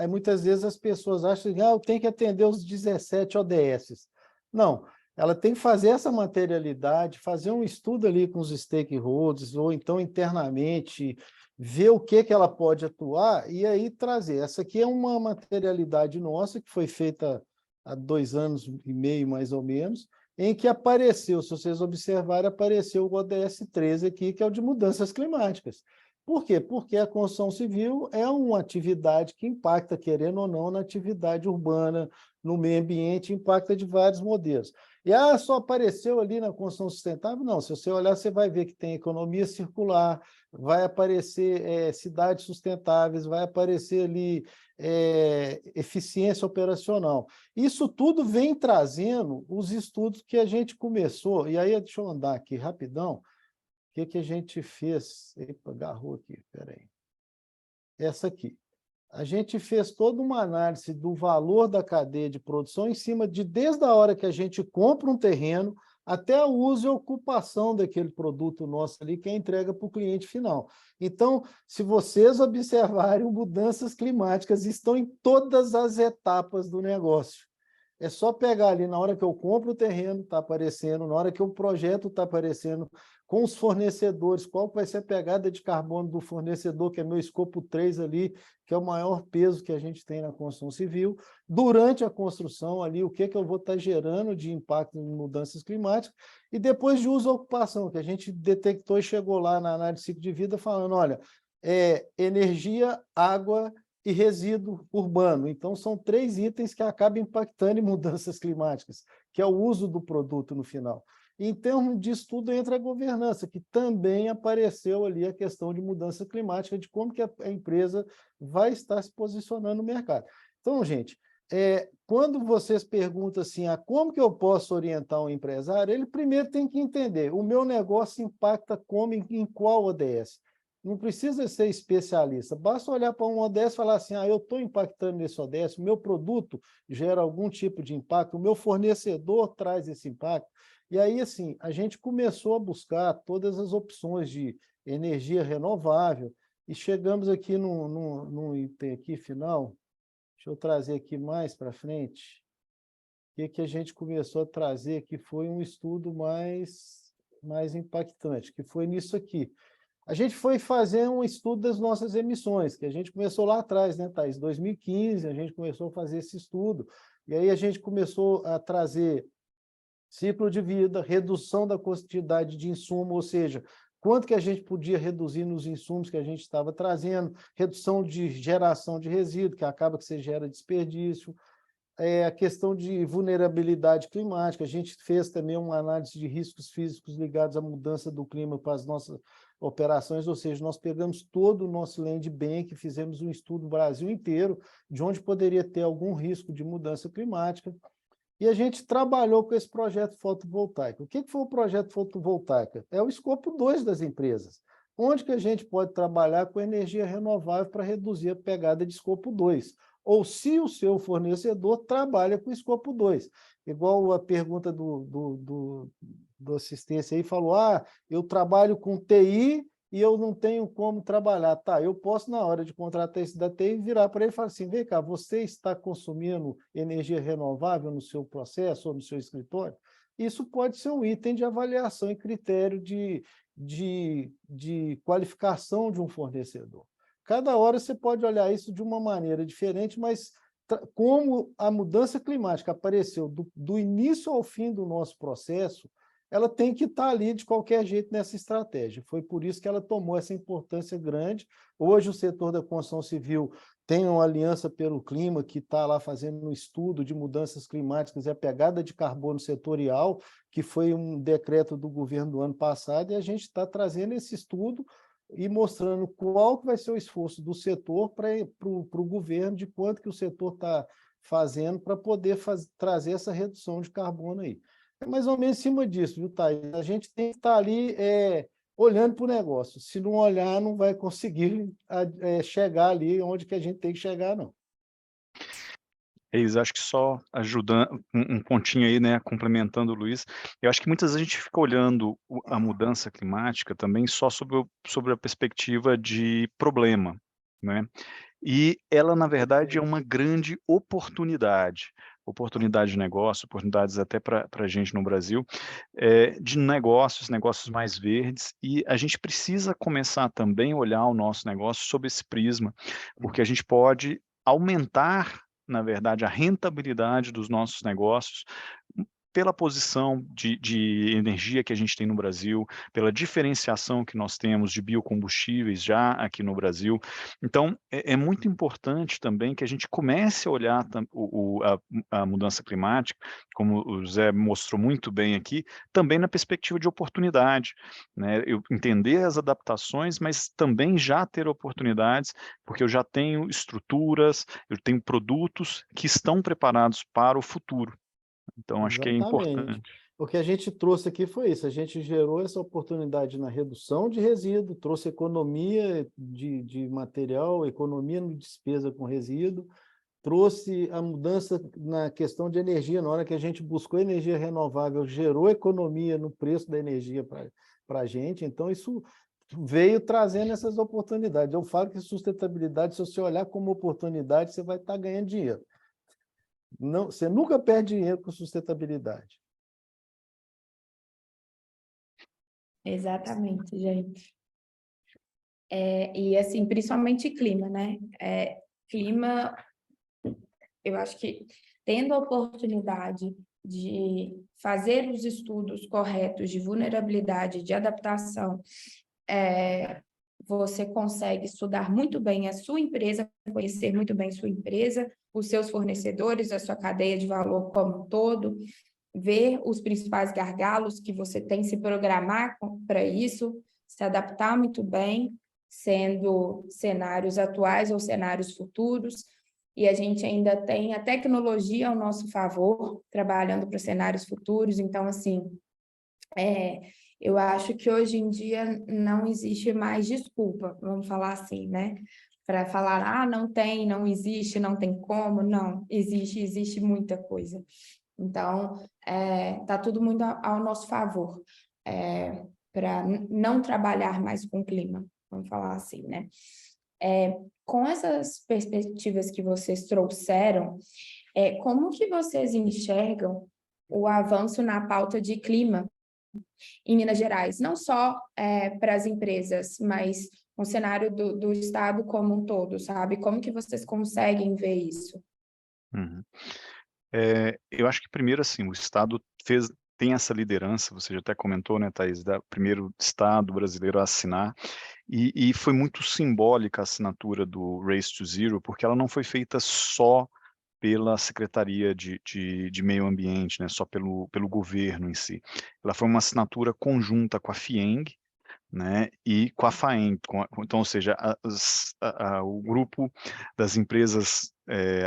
muitas vezes as pessoas acham que eu tenho que atender os 17 ODS. Não, ela tem que fazer essa materialidade, fazer um estudo ali com os stakeholders, ou então internamente, ver o que ela pode atuar e aí trazer. Essa aqui é uma materialidade nossa, que foi feita há 2 anos e meio, mais ou menos, em que apareceu, se vocês observarem, apareceu o ODS 13 aqui, que é o de mudanças climáticas. Por quê? Porque a construção civil é uma atividade que impacta, querendo ou não, na atividade urbana, no meio ambiente, impacta de vários modelos. E só apareceu ali na construção sustentável? Não, se você olhar, você vai ver que tem economia circular, vai aparecer cidades sustentáveis, vai aparecer ali eficiência operacional. Isso tudo vem trazendo os estudos que a gente começou, e aí deixa eu andar aqui rapidão, o que a gente fez? Epa, agarrou aqui, peraí. Essa aqui. A gente fez toda uma análise do valor da cadeia de produção em cima de, desde a hora que a gente compra um terreno, até o uso e ocupação daquele produto nosso ali, que é a entrega para o cliente final. Então, se vocês observarem, mudanças climáticas estão em todas as etapas do negócio. É só pegar ali, na hora que eu compro o terreno, está aparecendo, na hora que o projeto está aparecendo, com os fornecedores, qual vai ser a pegada de carbono do fornecedor, que é meu escopo 3 ali, que é o maior peso que a gente tem na construção civil. Durante a construção ali, o que eu vou estar gerando de impacto em mudanças climáticas, e depois de uso e ocupação, que a gente detectou e chegou lá na análise de ciclo de vida falando, olha, energia, água e resíduo urbano. Então, são 3 itens que acabam impactando em mudanças climáticas, que é o uso do produto no final. Em termos disso tudo entra a governança, que também apareceu ali a questão de mudança climática, de como que a empresa vai estar se posicionando no mercado. Então, gente, quando vocês perguntam assim, como que eu posso orientar um empresário, ele primeiro tem que entender, o meu negócio impacta como, em qual ODS. Não precisa ser especialista, basta olhar para um ODS e falar assim, eu estou impactando nesse ODS, o meu produto gera algum tipo de impacto, o meu fornecedor traz esse impacto. E aí, assim, a gente começou a buscar todas as opções de energia renovável e chegamos aqui num item aqui final. Deixa eu trazer aqui mais para frente. O que a gente começou a trazer aqui foi um estudo mais impactante, que foi nisso aqui. A gente foi fazer um estudo das nossas emissões, que a gente começou lá atrás, né, Thaís? Em 2015, a gente começou a fazer esse estudo. E aí a gente começou a trazer ciclo de vida, redução da quantidade de insumo, ou seja, quanto que a gente podia reduzir nos insumos que a gente estava trazendo, redução de geração de resíduo, que acaba que você gera desperdício, a questão de vulnerabilidade climática, a gente fez também uma análise de riscos físicos ligados à mudança do clima para as nossas operações, ou seja, nós pegamos todo o nosso land bank, fizemos um estudo no Brasil inteiro, de onde poderia ter algum risco de mudança climática, e a gente trabalhou com esse projeto fotovoltaico. O que foi o projeto fotovoltaico? É o escopo 2 das empresas. Onde que a gente pode trabalhar com energia renovável para reduzir a pegada de escopo 2? Ou se o seu fornecedor trabalha com escopo 2. Igual a pergunta do assistência aí, falou, eu trabalho com TI e eu não tenho como trabalhar. Tá, eu posso, na hora de contratar esse da TI, virar para ele e falar assim, vem cá, você está consumindo energia renovável no seu processo ou no seu escritório? Isso pode ser um item de avaliação e critério de qualificação de um fornecedor. Cada hora você pode olhar isso de uma maneira diferente, mas como a mudança climática apareceu do início ao fim do nosso processo, ela tem que estar ali de qualquer jeito nessa estratégia. Foi por isso que ela tomou essa importância grande. Hoje o setor da construção civil tem uma aliança pelo clima que está lá fazendo um estudo de mudanças climáticas e a pegada de carbono setorial, que foi um decreto do governo do ano passado, e a gente está trazendo esse estudo e mostrando qual que vai ser o esforço do setor para o governo, de quanto que o setor está fazendo para poder trazer essa redução de carbono aí. É mais ou menos em cima disso, viu, Thaís? A gente tem que estar ali olhando para o negócio. Se não olhar, não vai conseguir chegar ali onde que a gente tem que chegar, não. Acho que só ajudando um pontinho aí, né, complementando o Luiz, eu acho que muitas vezes a gente fica olhando a mudança climática também só sobre a perspectiva de problema, né? E ela, na verdade, é uma grande oportunidade de negócio, oportunidades até para a gente no Brasil, de negócios mais verdes, e a gente precisa começar também a olhar o nosso negócio sob esse prisma, porque a gente pode aumentar, na verdade, a rentabilidade dos nossos negócios pela posição de energia que a gente tem no Brasil, pela diferenciação que nós temos de biocombustíveis já aqui no Brasil. Então, é muito importante também que a gente comece a olhar a mudança climática, como o Zé mostrou muito bem aqui, também na perspectiva de oportunidade, né? Eu entender as adaptações, mas também já ter oportunidades, porque eu já tenho estruturas, eu tenho produtos que estão preparados para o futuro. Então, acho que é Exatamente. importante. O que a gente trouxe aqui foi isso, a gente gerou essa oportunidade na redução de resíduo, trouxe economia de material, economia no despesa com resíduo, trouxe a mudança na questão de energia. Na hora que a gente buscou energia renovável, gerou economia no preço da energia para a gente. Então, isso veio trazendo essas oportunidades. Eu falo que sustentabilidade, se você olhar como oportunidade, você vai estar ganhando dinheiro. Não, você nunca perde dinheiro com sustentabilidade. Exatamente, gente. E assim, principalmente clima, né? Clima, eu acho que tendo a oportunidade de fazer os estudos corretos de vulnerabilidade, de adaptação, você consegue estudar muito bem a sua empresa, conhecer muito bem sua empresa, os seus fornecedores, a sua cadeia de valor como um todo, ver os principais gargalos que você tem, se programar para isso, se adaptar muito bem, sendo cenários atuais ou cenários futuros, e a gente ainda tem a tecnologia ao nosso favor, trabalhando para cenários futuros. Então, assim, eu acho que hoje em dia não existe mais desculpa, vamos falar assim, né? Para falar, não tem, não existe, não tem como. Não, existe muita coisa. Então, está tudo muito ao nosso favor, para não trabalhar mais com o clima, vamos falar assim, né? Com essas perspectivas que vocês trouxeram, como que vocês enxergam o avanço na pauta de clima em Minas Gerais? Não só para as empresas, mas no cenário do Estado como um todo, sabe? Como que vocês conseguem ver isso? Uhum. Eu acho que primeiro, assim, o Estado tem essa liderança, você já até comentou, né, Thaís, primeiro Estado brasileiro a assinar, e foi muito simbólica a assinatura do Race to Zero, porque ela não foi feita só pela Secretaria de Meio Ambiente, né, só pelo governo em si. Ela foi uma assinatura conjunta com a FIENG, né, e com a FAENG, então, ou seja, o grupo das empresas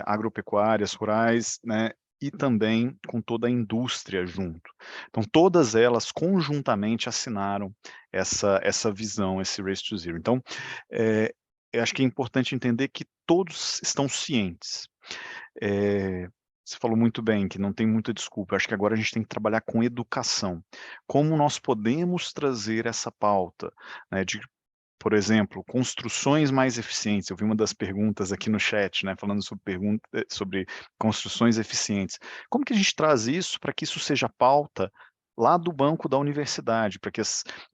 agropecuárias, rurais, né, e também com toda a indústria junto. Então, todas elas conjuntamente assinaram essa visão, esse Race to Zero. Então, eu acho que é importante entender que todos estão cientes. Você falou muito bem que não tem muita desculpa. Acho que agora a gente tem que trabalhar com educação. Como nós podemos trazer essa pauta, né, de, por exemplo, construções mais eficientes. Eu vi uma das perguntas aqui no chat, né, falando sobre construções eficientes. Como que a gente traz isso para que isso seja pauta lá do banco da universidade, para que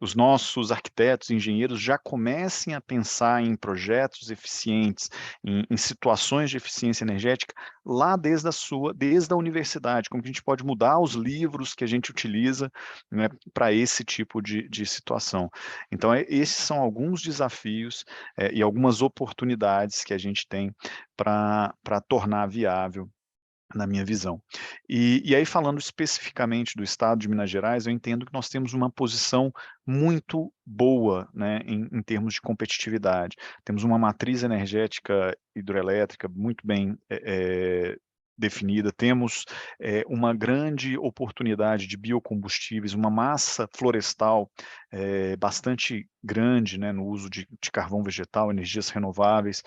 os nossos arquitetos, engenheiros já comecem a pensar em projetos eficientes, em situações de eficiência energética, lá desde a universidade, como que a gente pode mudar os livros que a gente utiliza, né, para esse tipo de situação. Então, esses são alguns desafios e algumas oportunidades que a gente tem para tornar viável, na minha visão. E aí, falando especificamente do estado de Minas Gerais, eu entendo que nós temos uma posição muito boa, né, em termos de competitividade. Temos uma matriz energética hidroelétrica muito bem definida, temos uma grande oportunidade de biocombustíveis, uma massa florestal bastante grande, né, no uso de carvão vegetal, energias renováveis.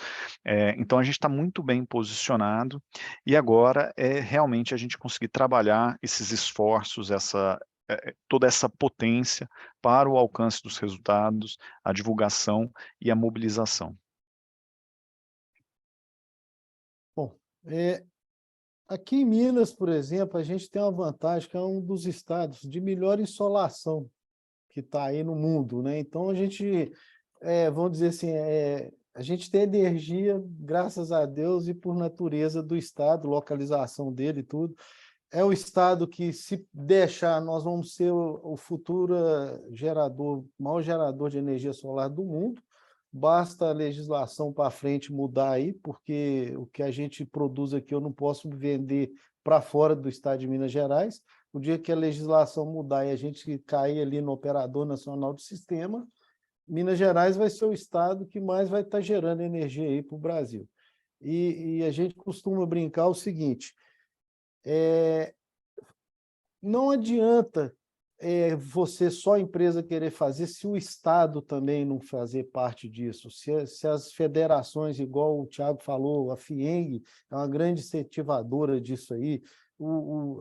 Então, a gente está muito bem posicionado, e agora é realmente a gente conseguir trabalhar esses esforços, toda essa potência para o alcance dos resultados, a divulgação e a mobilização. Bom, aqui em Minas, por exemplo, a gente tem uma vantagem que é um dos estados de melhor insolação que está aí no mundo, né? Então, a gente, vamos dizer assim, a gente tem energia, graças a Deus e por natureza do estado, localização dele e tudo. É o estado que, se deixar, nós vamos ser o futuro maior gerador de energia solar do mundo. Basta a legislação para frente mudar aí, porque o que a gente produz aqui eu não posso vender para fora do estado de Minas Gerais. O dia que a legislação mudar e a gente cair ali no Operador Nacional do Sistema, Minas Gerais vai ser o estado que mais vai estar gerando energia aí para o Brasil. E a gente costuma brincar o seguinte, não adianta você só a empresa querer fazer se o Estado também não fazer parte disso, se as federações, igual o Thiago falou, a FIENG é uma grande incentivadora disso aí.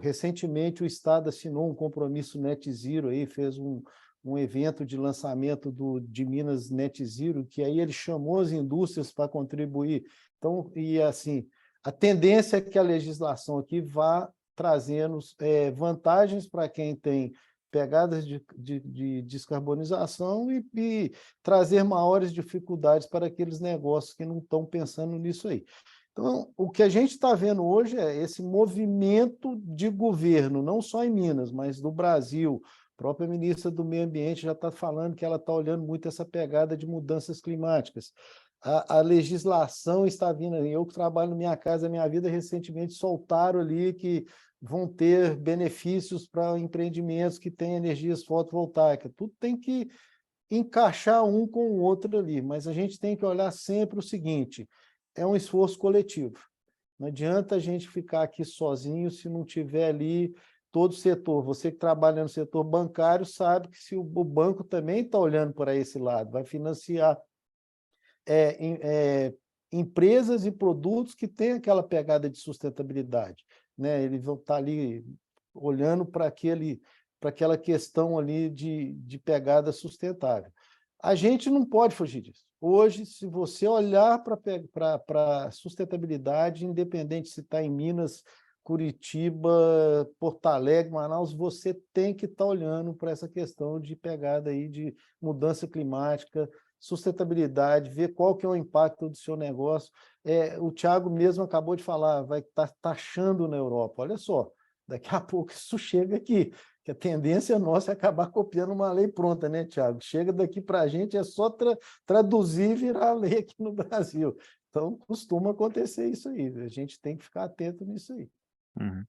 Recentemente o Estado assinou um compromisso Net Zero, aí, fez um evento de lançamento de Minas Net Zero, que aí ele chamou as indústrias para contribuir. Então, e assim, a tendência é que a legislação aqui vá trazendo vantagens para quem tem pegadas de descarbonização e trazer maiores dificuldades para aqueles negócios que não estão pensando nisso aí. Então, o que a gente está vendo hoje é esse movimento de governo, não só em Minas, mas do Brasil. A própria ministra do Meio Ambiente já está falando que ela está olhando muito essa pegada de mudanças climáticas. A legislação está vindo. Eu que trabalho na minha casa, na minha vida, recentemente soltaram ali que vão ter benefícios para empreendimentos que têm energias fotovoltaicas. Tudo tem que encaixar um com o outro ali, mas a gente tem que olhar sempre o seguinte, é um esforço coletivo. Não adianta a gente ficar aqui sozinho se não tiver ali todo o setor. Você que trabalha no setor bancário sabe que se o banco também está olhando para esse lado, vai financiar empresas e produtos que têm aquela pegada de sustentabilidade, né? Eles vão estar ali olhando para aquela questão ali de pegada sustentável. A gente não pode fugir disso. Hoje, se você olhar para a sustentabilidade, independente se está em Minas, Curitiba, Porto Alegre, Manaus, você tem que estar olhando para essa questão de pegada aí de mudança climática, sustentabilidade, ver qual que é o impacto do seu negócio. O Thiago mesmo acabou de falar, vai estar taxando na Europa. Olha só, daqui a pouco isso chega aqui, que a tendência nossa é acabar copiando uma lei pronta, né, Thiago? Chega daqui para a gente, é só traduzir e virar a lei aqui no Brasil. Então, costuma acontecer isso aí, a gente tem que ficar atento nisso aí. Uhum.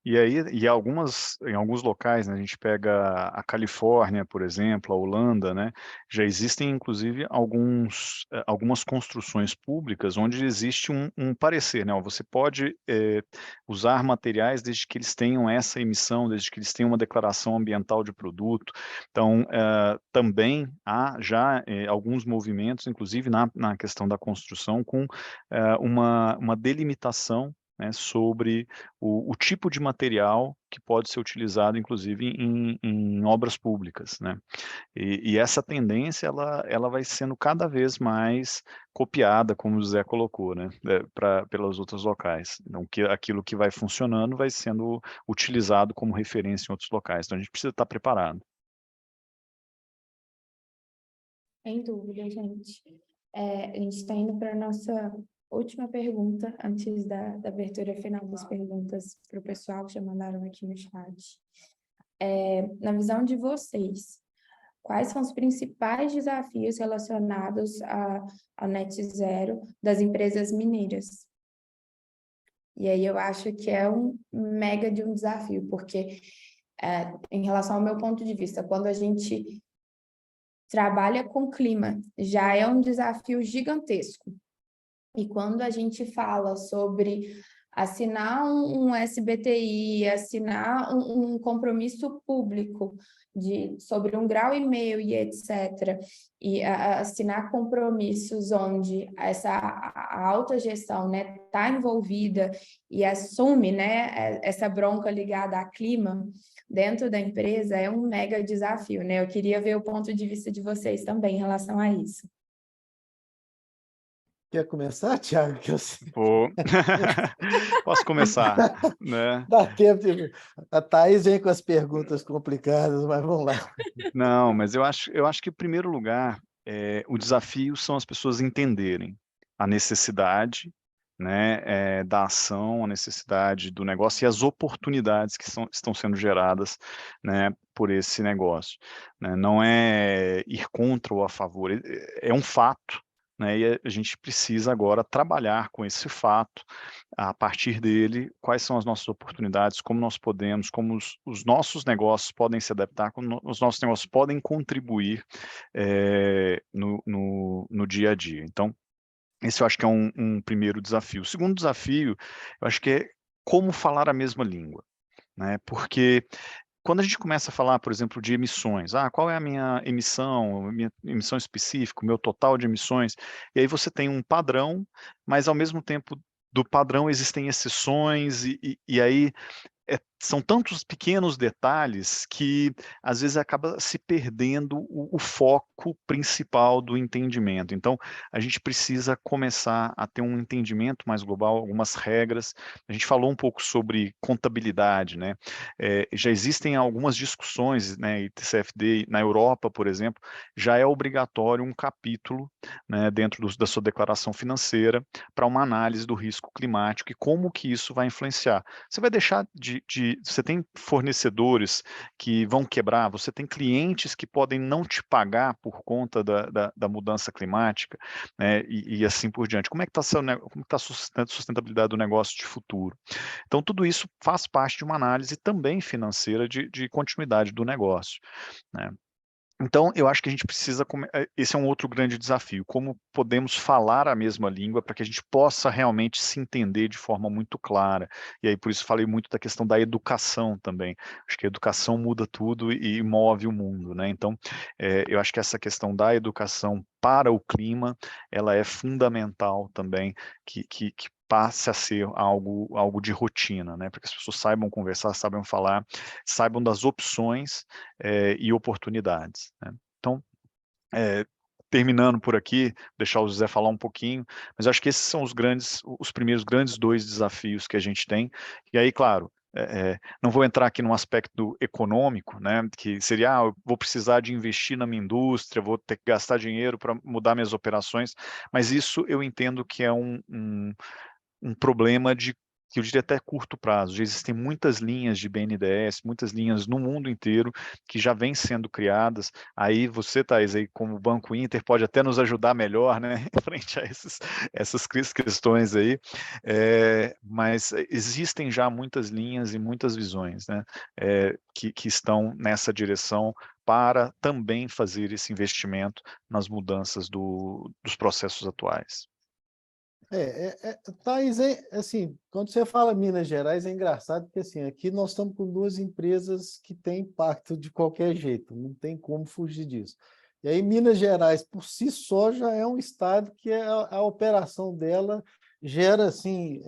E aí, em alguns locais, né, a gente pega a Califórnia, por exemplo, a Holanda, né, já existem, inclusive, algumas construções públicas onde existe um parecer, né, ó, você pode usar materiais desde que eles tenham essa emissão, desde que eles tenham uma declaração ambiental de produto. Então, também há já alguns movimentos, inclusive na questão da construção, com uma delimitação, né, sobre o tipo de material que pode ser utilizado, inclusive, em obras públicas, né? E essa tendência, ela vai sendo cada vez mais copiada, como o José colocou, né, pelos outros locais. Então, aquilo que vai funcionando vai sendo utilizado como referência em outros locais. Então, a gente precisa estar preparado. Sem dúvida, gente. A gente está indo para a nossa última pergunta, antes da abertura final das perguntas para o pessoal que já mandaram aqui no chat. Na visão de vocês, quais são os principais desafios relacionados ao Net Zero das empresas mineiras? E aí eu acho que é um mega de um desafio, porque em relação ao meu ponto de vista, quando a gente trabalha com clima, já é um desafio gigantesco. E quando a gente fala sobre assinar um SBTi, assinar um compromisso público sobre 1,5 grau e etc., e assinar compromissos onde a alta gestão, né, está envolvida e assume, né, essa bronca ligada a clima dentro da empresa, é um mega desafio, né? Eu queria ver o ponto de vista de vocês também em relação a isso. Quer começar, Thiago? Posso começar, né? Dá tempo. A Thaís vem com as perguntas complicadas, mas vamos lá. Não, mas eu acho que, em primeiro lugar, o desafio são as pessoas entenderem a necessidade, né, da ação, a necessidade do negócio e as oportunidades que estão sendo geradas, né, por esse negócio, né? Não é ir contra ou a favor, é um fato, né, e a gente precisa agora trabalhar com esse fato, a partir dele, quais são as nossas oportunidades, como nós podemos, como os nossos negócios podem se adaptar, como os nossos negócios podem contribuir no dia a dia. Então, esse eu acho que é um primeiro desafio. O segundo desafio, eu acho que é como falar a mesma língua, né? Porque quando a gente começa a falar, por exemplo, de emissões, qual é a minha emissão específica, o meu total de emissões, e aí você tem um padrão, mas ao mesmo tempo do padrão existem exceções, e aí são tantos pequenos detalhes que às vezes acaba se perdendo o foco principal do entendimento. Então, a gente precisa começar a ter um entendimento mais global, algumas regras. A gente falou um pouco sobre contabilidade, né? Já existem algumas discussões, né? E TCFD na Europa, por exemplo, já é obrigatório um capítulo, né, dentro da sua declaração financeira para uma análise do risco climático e como que isso vai influenciar. Você vai deixar você tem fornecedores que vão quebrar, você tem clientes que podem não te pagar por conta da mudança climática, né, e assim por diante. Como é que está a sustentabilidade do negócio de futuro? Então, tudo isso faz parte de uma análise também financeira de continuidade do negócio, né? Então, eu acho que a gente precisa, esse é um outro grande desafio, como podemos falar a mesma língua para que a gente possa realmente se entender de forma muito clara. E aí, por isso, falei muito da questão da educação também. Acho que a educação muda tudo e move o mundo, né? Então, eu acho que essa questão da educação para o clima, ela é fundamental também, que passe a ser algo de rotina, né? Para que as pessoas saibam conversar, saibam falar, saibam das opções e oportunidades, né? Então, terminando por aqui, deixar o José falar um pouquinho, mas acho que esses são os primeiros grandes 2 desafios que a gente tem. E aí, claro, não vou entrar aqui no aspecto econômico, né, que seria, eu vou precisar de investir na minha indústria, vou ter que gastar dinheiro para mudar minhas operações, mas isso eu entendo que é um problema que eu diria até curto prazo. Já existem muitas linhas de BNDES, muitas linhas no mundo inteiro que já vêm sendo criadas. Aí você, Thais, aí como Banco Inter, pode até nos ajudar melhor, né, frente a essas questões aí. Mas existem já muitas linhas e muitas visões, né, que estão nessa direção para também fazer esse investimento nas mudanças dos processos atuais. Thais, assim, quando você fala Minas Gerais, é engraçado, porque assim, aqui nós estamos com 2 empresas que têm impacto de qualquer jeito, não tem como fugir disso. E aí, Minas Gerais, por si só, já é um estado que a operação dela gera, assim,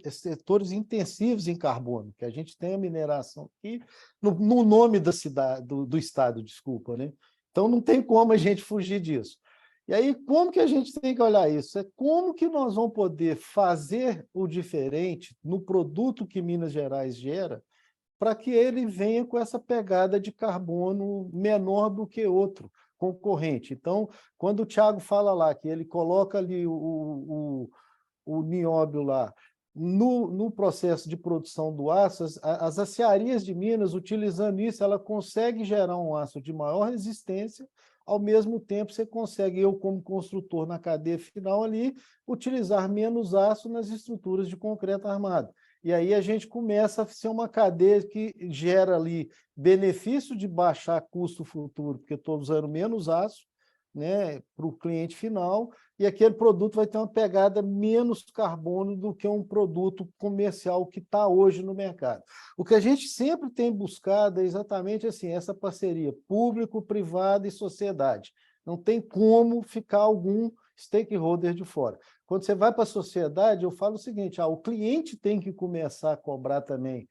setores intensivos em carbono, que a gente tem a mineração aqui no nome da cidade, do estado, desculpa, né? Então, não tem como a gente fugir disso. E aí, como que a gente tem que olhar isso? É como que nós vamos poder fazer o diferente no produto que Minas Gerais gera para que ele venha com essa pegada de carbono menor do que outro concorrente. Então, quando o Thiago fala lá que ele coloca ali o nióbio lá no processo de produção do aço, as aciarias de Minas, utilizando isso, ela consegue gerar um aço de maior resistência. Ao mesmo tempo, você consegue, eu como construtor na cadeia final ali, utilizar menos aço nas estruturas de concreto armado. E aí a gente começa a ser uma cadeia que gera ali benefício de baixar custo futuro, porque estou usando menos aço, né, para o cliente final, e aquele produto vai ter uma pegada menos carbono do que um produto comercial que está hoje no mercado. O que a gente sempre tem buscado é exatamente assim, essa parceria público, privado e sociedade. Não tem como ficar algum stakeholder de fora. Quando você vai para a sociedade, eu falo o seguinte, o cliente tem que começar a cobrar também.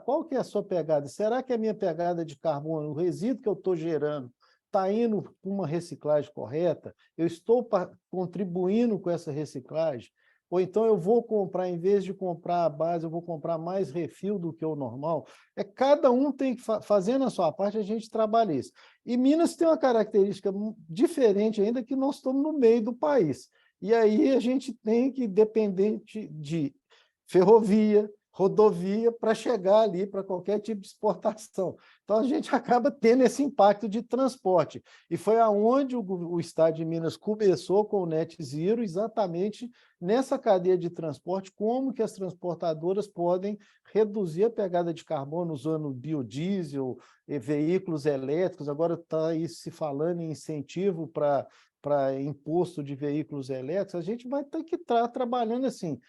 Qual que é a sua pegada? Será que a minha pegada de carbono, o resíduo que eu estou gerando, está indo para uma reciclagem correta? Eu estou contribuindo com essa reciclagem? Ou então eu vou comprar, em vez de comprar a base, eu vou comprar mais refil do que o normal? Cada um tem que, fazendo a sua parte, a gente trabalha isso. E Minas tem uma característica diferente ainda, que nós estamos no meio do país. E aí a gente tem que, dependente de ferrovia, rodovia, para chegar ali para qualquer tipo de exportação. Então, a gente acaba tendo esse impacto de transporte. E foi aonde o Estado de Minas começou com o Net Zero, exatamente nessa cadeia de transporte, como que as transportadoras podem reduzir a pegada de carbono usando biodiesel, veículos elétricos. Agora está aí se falando em incentivo para imposto de veículos elétricos. A gente vai ter que estar trabalhando assim,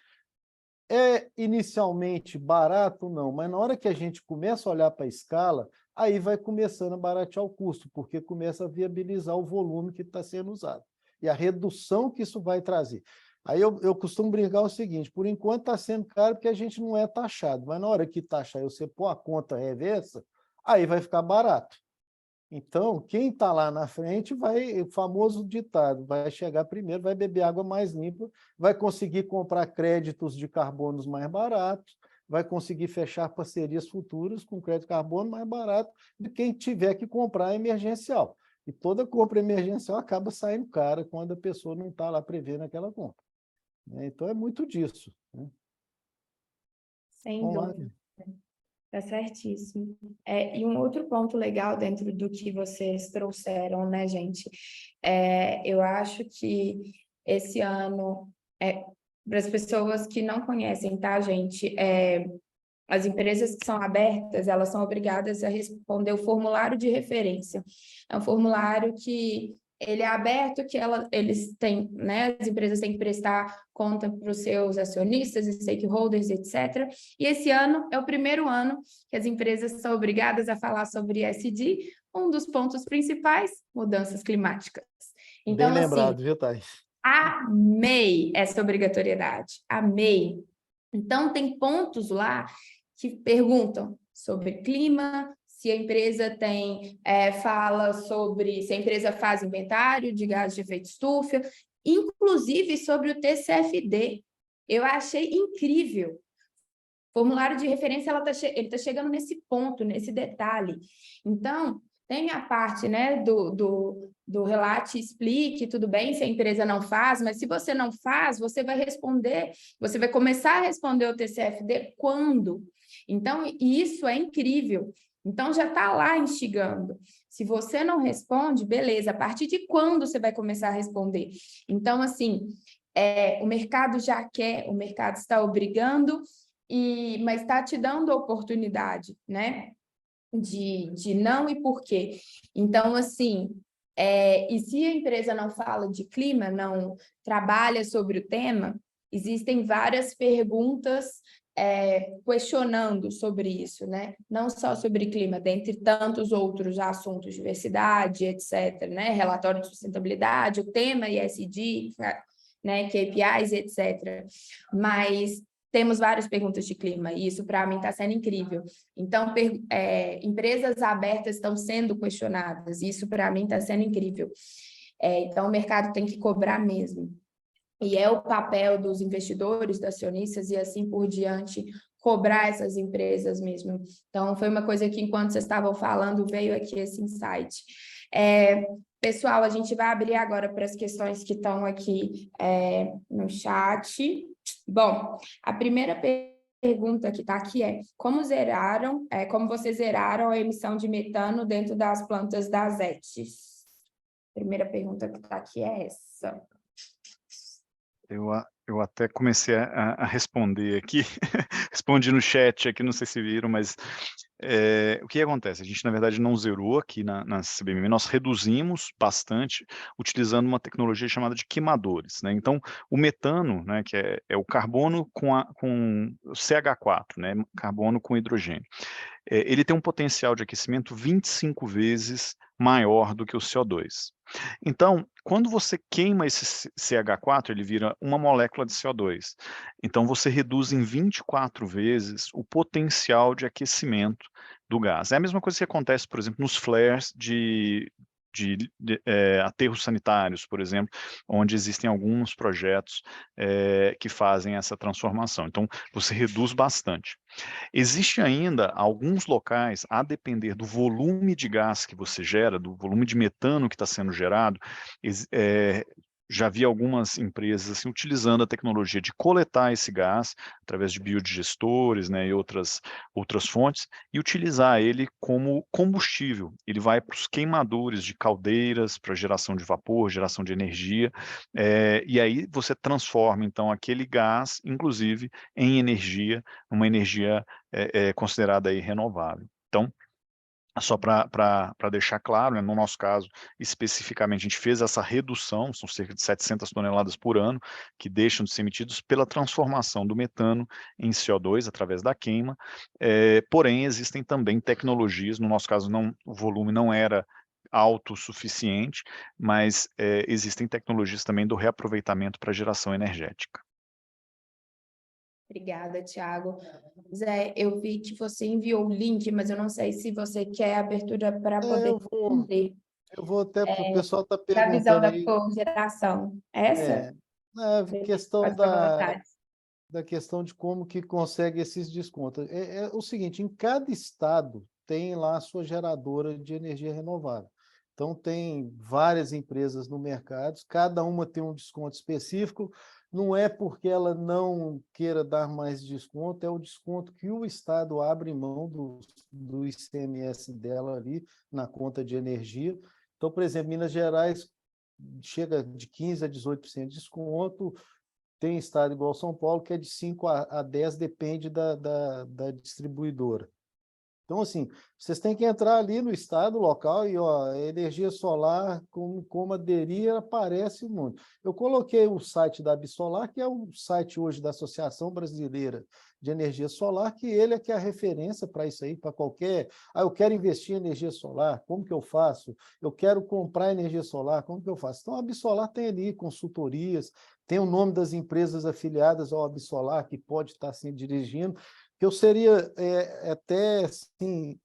É inicialmente barato? Não, mas na hora que a gente começa a olhar para a escala, aí vai começando a baratear o custo, porque começa a viabilizar o volume que está sendo usado e a redução que isso vai trazer. Aí eu costumo brincar o seguinte, por enquanto está sendo caro porque a gente não é taxado, mas na hora que taxar e você pôr a conta reversa, aí vai ficar barato. Então, quem está lá na frente vai, o famoso ditado, vai chegar primeiro, vai beber água mais limpa, vai conseguir comprar créditos de carbonos mais baratos, vai conseguir fechar parcerias futuras com crédito de carbono mais barato de quem tiver que comprar emergencial. E toda compra emergencial acaba saindo cara quando a pessoa não está lá prevendo aquela compra, né? Então, é muito disso, né? Sem Vamos lá. dúvida. Tá certíssimo. E um outro ponto legal dentro do que vocês trouxeram, né, gente? Eu acho que esse ano, para as pessoas que não conhecem, tá, gente? As empresas que são abertas, elas são obrigadas a responder o formulário de referência. É um formulário que ele é aberto, que eles têm, né? As empresas têm que prestar conta para os seus acionistas, stakeholders, etc. E esse ano é o primeiro ano que as empresas são obrigadas a falar sobre ESG, um dos pontos principais, mudanças climáticas. Então, Bem lembrado, viu, Thaís? amei essa obrigatoriedade, amei. Então, tem pontos lá que perguntam sobre clima, se a empresa fala sobre se a empresa faz inventário de gases de efeito estufa, inclusive sobre o TCFD. Eu achei incrível. O formulário de referência ele está chegando nesse ponto, nesse detalhe. Então, tem a parte, né, do relate e explique, tudo bem, se a empresa não faz, mas se você não faz, você vai começar a responder o TCFD quando? Então, isso é incrível. Então, já está lá instigando. Se você não responde, beleza, a partir de quando você vai começar a responder? Então, assim, o mercado já quer, o mercado está obrigando, mas está te dando a oportunidade, né? De não e por quê. Então, assim, e se a empresa não fala de clima, não trabalha sobre o tema, existem várias perguntas questionando sobre isso, né? Não só sobre clima, dentre tantos outros assuntos, diversidade, etc., né? Relatório de sustentabilidade, o tema ESG, né? KPIs, etc. Mas temos várias perguntas de clima, e isso para mim está sendo incrível. Então, empresas abertas estão sendo questionadas, e isso para mim está sendo incrível. Então, o mercado tem que cobrar mesmo. E é o papel dos investidores, dos acionistas e assim por diante, cobrar essas empresas mesmo. Então, foi uma coisa que, enquanto vocês estavam falando, veio aqui esse insight. Pessoal, a gente vai abrir agora para as questões que estão aqui no chat. Bom, a primeira pergunta que está aqui é: como vocês zeraram a emissão de metano dentro das plantas das ETs? Primeira pergunta que está aqui é essa. Eu até comecei a responder aqui, respondi no chat aqui, não sei se viram, mas o que acontece? A gente, na verdade, não zerou aqui na CBMM, nós reduzimos bastante utilizando uma tecnologia chamada de queimadores, né? Então, o metano, né, que é o carbono com CH4, né, carbono com hidrogênio, ele tem um potencial de aquecimento 25 vezes maior do que o CO2. Então, quando você queima esse CH4, ele vira uma molécula de CO2. Então, você reduz em 24 vezes o potencial de aquecimento do gás. É a mesma coisa que acontece, por exemplo, nos flares de aterros sanitários, por exemplo, onde existem alguns projetos que fazem essa transformação. Então, você reduz bastante. Existe ainda alguns locais, a depender do volume de gás que você gera, do volume de metano que está sendo gerado, já vi algumas empresas assim, utilizando a tecnologia de coletar esse gás através de biodigestores, né, e outras fontes, e utilizar ele como combustível. Ele vai para os queimadores de caldeiras, para geração de vapor, geração de energia, e aí você transforma, então, aquele gás, inclusive, em energia, uma energia considerada aí renovável. Então, Só para deixar claro, né, no nosso caso, especificamente, a gente fez essa redução, são cerca de 700 toneladas por ano, que deixam de ser emitidos pela transformação do metano em CO2 através da queima, porém existem também tecnologias, no nosso caso o volume não era autossuficiente, mas existem tecnologias também do reaproveitamento para geração energética. Obrigada, Thiago. Zé, eu vi que você enviou o link, mas eu não sei se você quer abertura para poder responder. Eu vou até, o pessoal está Da visão perguntando da aí, cogeração. Essa? na questão Pode ficar à vontade. da questão de como que consegue esses descontos. É o seguinte, em cada estado tem lá a sua geradora de energia renovável. Então, tem várias empresas no mercado, cada uma tem um desconto específico, não é porque ela não queira dar mais desconto, é o desconto que o estado abre mão do ICMS dela ali na conta de energia. Então, por exemplo, Minas Gerais chega de 15% a 18% de desconto, tem estado igual São Paulo, que é de 5 a 10, depende da distribuidora. Então, assim, vocês têm que entrar ali no estado local e, ó, energia solar, como aderir, aparece muito. Eu coloquei o site da Absolar, que é o site hoje da Associação Brasileira de Energia Solar, que ele é que é a referência para isso aí, para qualquer... eu quero investir em energia solar, como que eu faço? Eu quero comprar energia solar, como que eu faço? Então, a Absolar tem ali consultorias, tem o nome das empresas afiliadas ao Absolar, que pode estar se dirigindo, que eu seria até assim,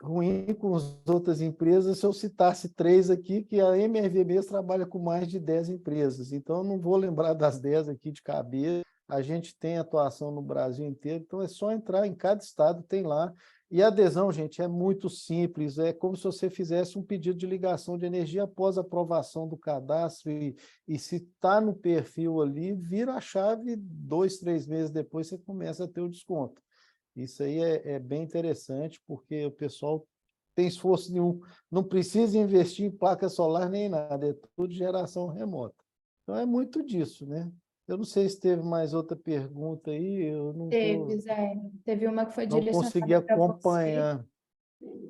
ruim com as outras empresas se eu citasse 3 aqui, que a MRV mesmo trabalha com mais de 10 empresas, então eu não vou lembrar das 10 aqui de cabeça. A gente tem atuação no Brasil inteiro, então é só entrar, em cada estado tem lá. E a adesão, gente, é muito simples, é como se você fizesse um pedido de ligação de energia após a aprovação do cadastro, e se está no perfil ali, vira a chave, 2, 3 meses depois você começa a ter o desconto. Isso aí é bem interessante, porque o pessoal tem esforço nenhum, não precisa investir em placa solar nem nada, é tudo geração remota. Então é muito disso, né? Eu não sei se teve mais outra pergunta aí, eu não Teve, Zé. Teve uma que foi não consegui direcionada para você. acompanhar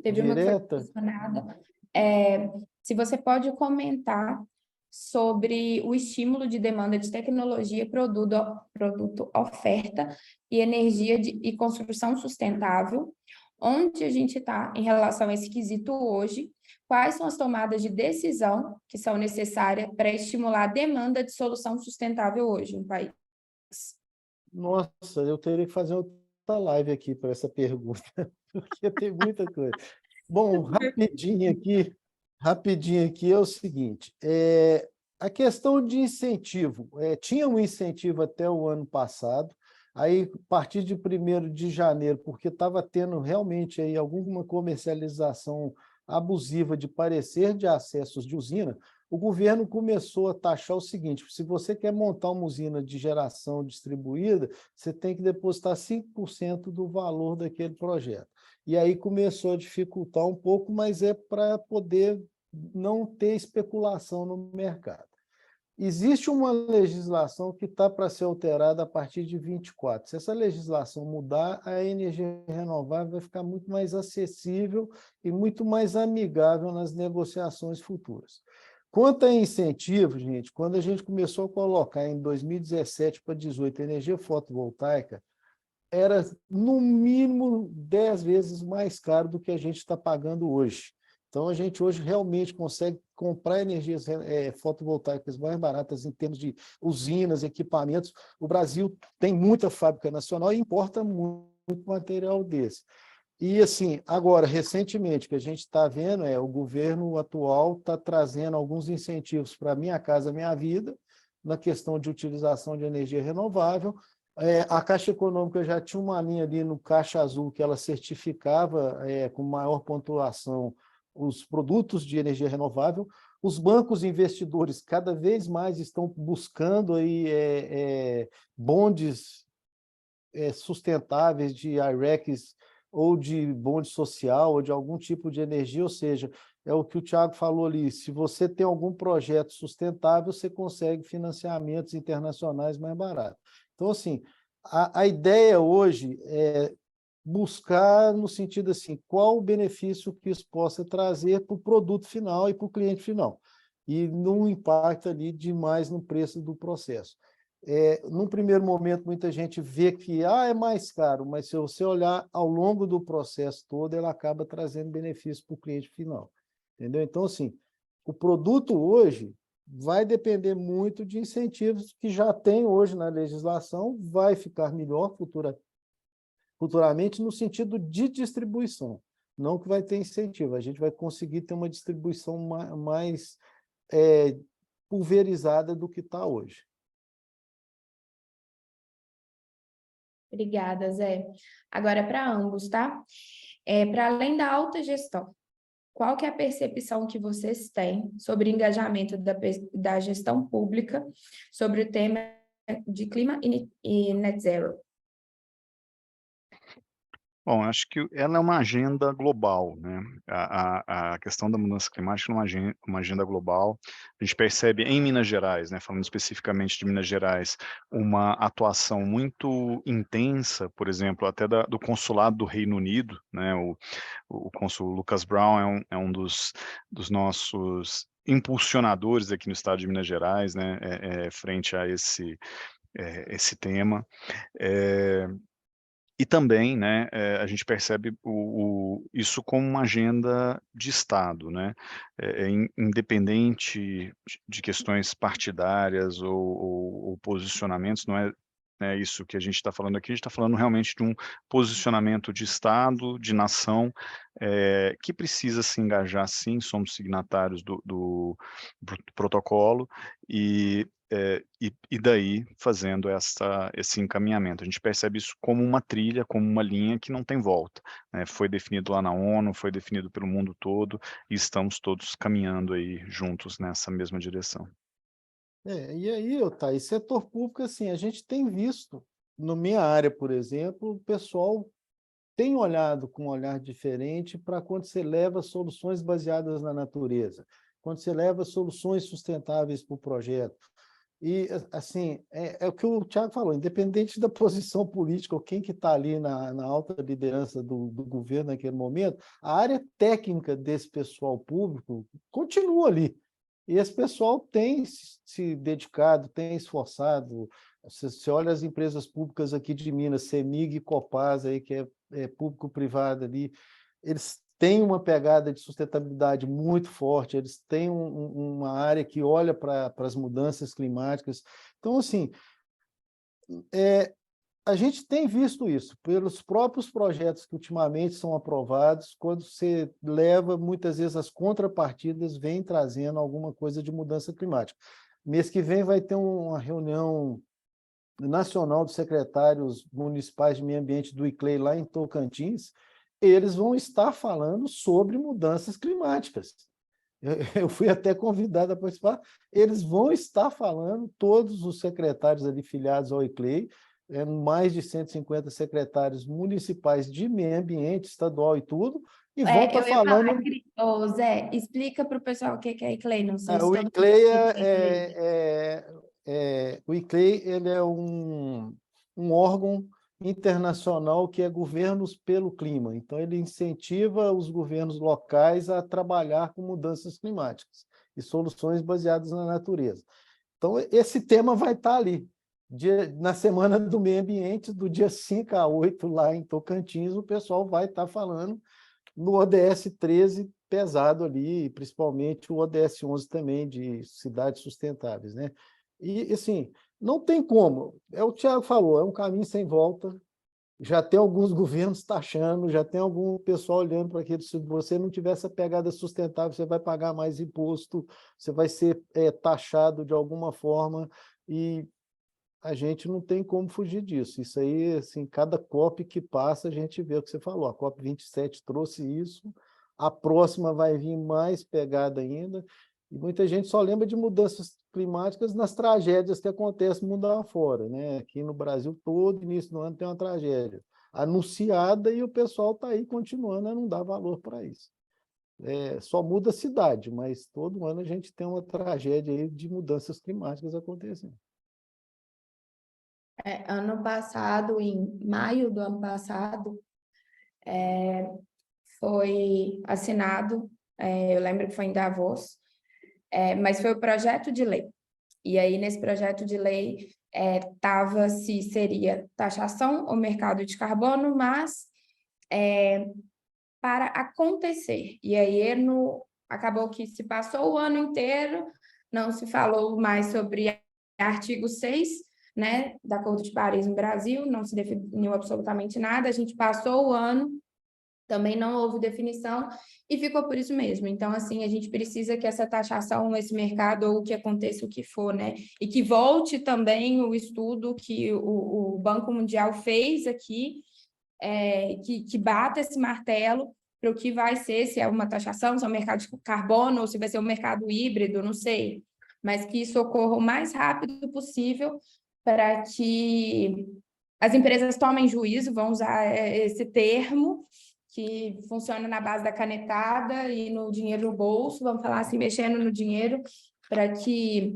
Teve uma que foi direta. direcionada. Se você pode comentar sobre o estímulo de demanda de tecnologia, produto, oferta e energia e construção sustentável, onde a gente está em relação a esse quesito hoje, quais são as tomadas de decisão que são necessárias para estimular a demanda de solução sustentável hoje no país. Nossa, eu teria que fazer outra live aqui para essa pergunta, porque tem muita coisa. Bom, rapidinho aqui é o seguinte, a questão de incentivo, tinha um incentivo até o ano passado, aí a partir de 1º de janeiro, porque estava tendo realmente aí alguma comercialização abusiva de parecer de acessos de usina, o governo começou a taxar o seguinte: se você quer montar uma usina de geração distribuída, você tem que depositar 5% do valor daquele projeto. E aí começou a dificultar um pouco, mas é para poder não ter especulação no mercado. Existe uma legislação que está para ser alterada a partir de 24. Se essa legislação mudar, a energia renovável vai ficar muito mais acessível e muito mais amigável nas negociações futuras. Quanto a incentivo, gente, quando a gente começou a colocar em 2017 para 2018 energia fotovoltaica, era no mínimo 10 vezes mais caro do que a gente está pagando hoje. Então, a gente hoje realmente consegue comprar energias fotovoltaicas mais baratas em termos de usinas, equipamentos. O Brasil tem muita fábrica nacional e importa muito material desse. E, assim, agora, recentemente, o que a gente está vendo o governo atual está trazendo alguns incentivos para Minha Casa Minha Vida, na questão de utilização de energia renovável. A Caixa Econômica já tinha uma linha ali no Caixa Azul que ela certificava com maior pontuação os produtos de energia renovável. Os bancos investidores cada vez mais estão buscando aí, bondes sustentáveis de IRECs ou de bonde social ou de algum tipo de energia, ou seja, é o que o Thiago falou ali, se você tem algum projeto sustentável, você consegue financiamentos internacionais mais baratos. Então, assim, a ideia hoje é buscar no sentido assim, qual o benefício que isso possa trazer para o produto final e para o cliente final, e não impacta ali demais no preço do processo. Num primeiro momento, muita gente vê que é mais caro, mas se você olhar ao longo do processo todo, ela acaba trazendo benefício para o cliente final. Entendeu? Então, assim, o produto hoje vai depender muito de incentivos que já tem hoje na legislação, vai ficar melhor futuramente no sentido de distribuição, não que vai ter incentivo, a gente vai conseguir ter uma distribuição mais pulverizada do que está hoje. Obrigada, Zé. Agora para ambos, tá? Para além da alta gestão, qual que é a percepção que vocês têm sobre o engajamento da gestão pública sobre o tema de clima e net zero? Bom, acho que ela é uma agenda global, né? A questão da mudança climática é uma agenda global. A gente percebe em Minas Gerais, né, falando especificamente de Minas Gerais, uma atuação muito intensa, por exemplo, até do consulado do Reino Unido, né? O cônsul Lucas Brown é um dos nossos impulsionadores aqui no estado de Minas Gerais, né, frente a esse tema. E também, né, a gente percebe isso como uma agenda de Estado, né, independente de questões partidárias ou posicionamentos, não é isso que a gente está falando aqui, a gente está falando realmente de um posicionamento de Estado, de nação, que precisa se engajar, sim, somos signatários do protocolo, e daí fazendo esse encaminhamento. A gente percebe isso como uma trilha, como uma linha que não tem volta, né? Foi definido lá na ONU, foi definido pelo mundo todo, e estamos todos caminhando aí juntos nessa mesma direção. E aí, Otávio, setor público, assim, a gente tem visto, na minha área, por exemplo, o pessoal tem olhado com um olhar diferente para quando você leva soluções baseadas na natureza, quando você leva soluções sustentáveis para o projeto. E, assim, é o que o Thiago falou, independente da posição política ou quem que está ali na alta liderança do governo naquele momento, a área técnica desse pessoal público continua ali. E esse pessoal tem se dedicado, tem esforçado. Você olha as empresas públicas aqui de Minas, CEMIG e Copasa, aí, que é público-privado ali, eles têm uma pegada de sustentabilidade muito forte, eles têm uma área que olha para as mudanças climáticas. Então, assim, a gente tem visto isso pelos próprios projetos que ultimamente são aprovados, quando você leva, muitas vezes, as contrapartidas vêm trazendo alguma coisa de mudança climática. Mês que vem vai ter uma reunião nacional dos secretários municipais de meio ambiente do ICLEI lá em Tocantins, eles vão estar falando sobre mudanças climáticas. Eu fui até convidado a participar, eles vão estar falando, todos os secretários ali filiados ao ICLEI, mais de 150 secretários municipais de meio ambiente, estadual e tudo, e vão estar falando... Zé, explica para o pessoal o que é ICLEI, não sei se o todo ICLEI mundo o ICLEI ele é um órgão internacional que é governos pelo clima. Então, ele incentiva os governos locais a trabalhar com mudanças climáticas e soluções baseadas na natureza. Então, esse tema vai estar ali. Na Semana do Meio Ambiente, do dia 5 a 8, lá em Tocantins, o pessoal vai estar falando no ODS 13 pesado ali, principalmente o ODS 11 também, de cidades sustentáveis, né? E, assim, não tem como. O Thiago falou, é um caminho sem volta. Já tem alguns governos taxando, já tem algum pessoal olhando para aquilo. Se você não tiver essa pegada sustentável, você vai pagar mais imposto, você vai ser taxado de alguma forma, e a gente não tem como fugir disso. Isso aí, assim, cada COP que passa, a gente vê o que você falou. A COP 27 trouxe isso, a próxima vai vir mais pegada ainda, e muita gente só lembra de mudanças climáticas nas tragédias que acontecem mundo afora, né? Aqui no Brasil, todo início do ano tem uma tragédia anunciada e o pessoal está aí continuando a não dar valor para isso. Só muda a cidade, mas todo ano a gente tem uma tragédia aí de mudanças climáticas acontecendo. Ano passado, em maio do ano passado, foi assinado, eu lembro que foi em Davos, mas foi o projeto de lei. E aí, nesse projeto de lei, estava se seria taxação ou mercado de carbono, mas para acontecer. E aí, acabou que se passou o ano inteiro, não se falou mais sobre artigo 6, né, do Acordo de Paris no Brasil, não se definiu absolutamente nada, a gente passou o ano, também não houve definição e ficou por isso mesmo. Então, assim, a gente precisa que essa taxação, esse mercado, ou que aconteça o que for, né? E que volte também o estudo que o Banco Mundial fez aqui, que bata esse martelo para o que vai ser, se é uma taxação, se é um mercado de carbono, ou se vai ser um mercado híbrido, não sei. Mas que isso ocorra o mais rápido possível para que as empresas tomem juízo, vão usar esse termo, que funciona na base da canetada e no dinheiro no bolso, vamos falar assim, mexendo no dinheiro, para que,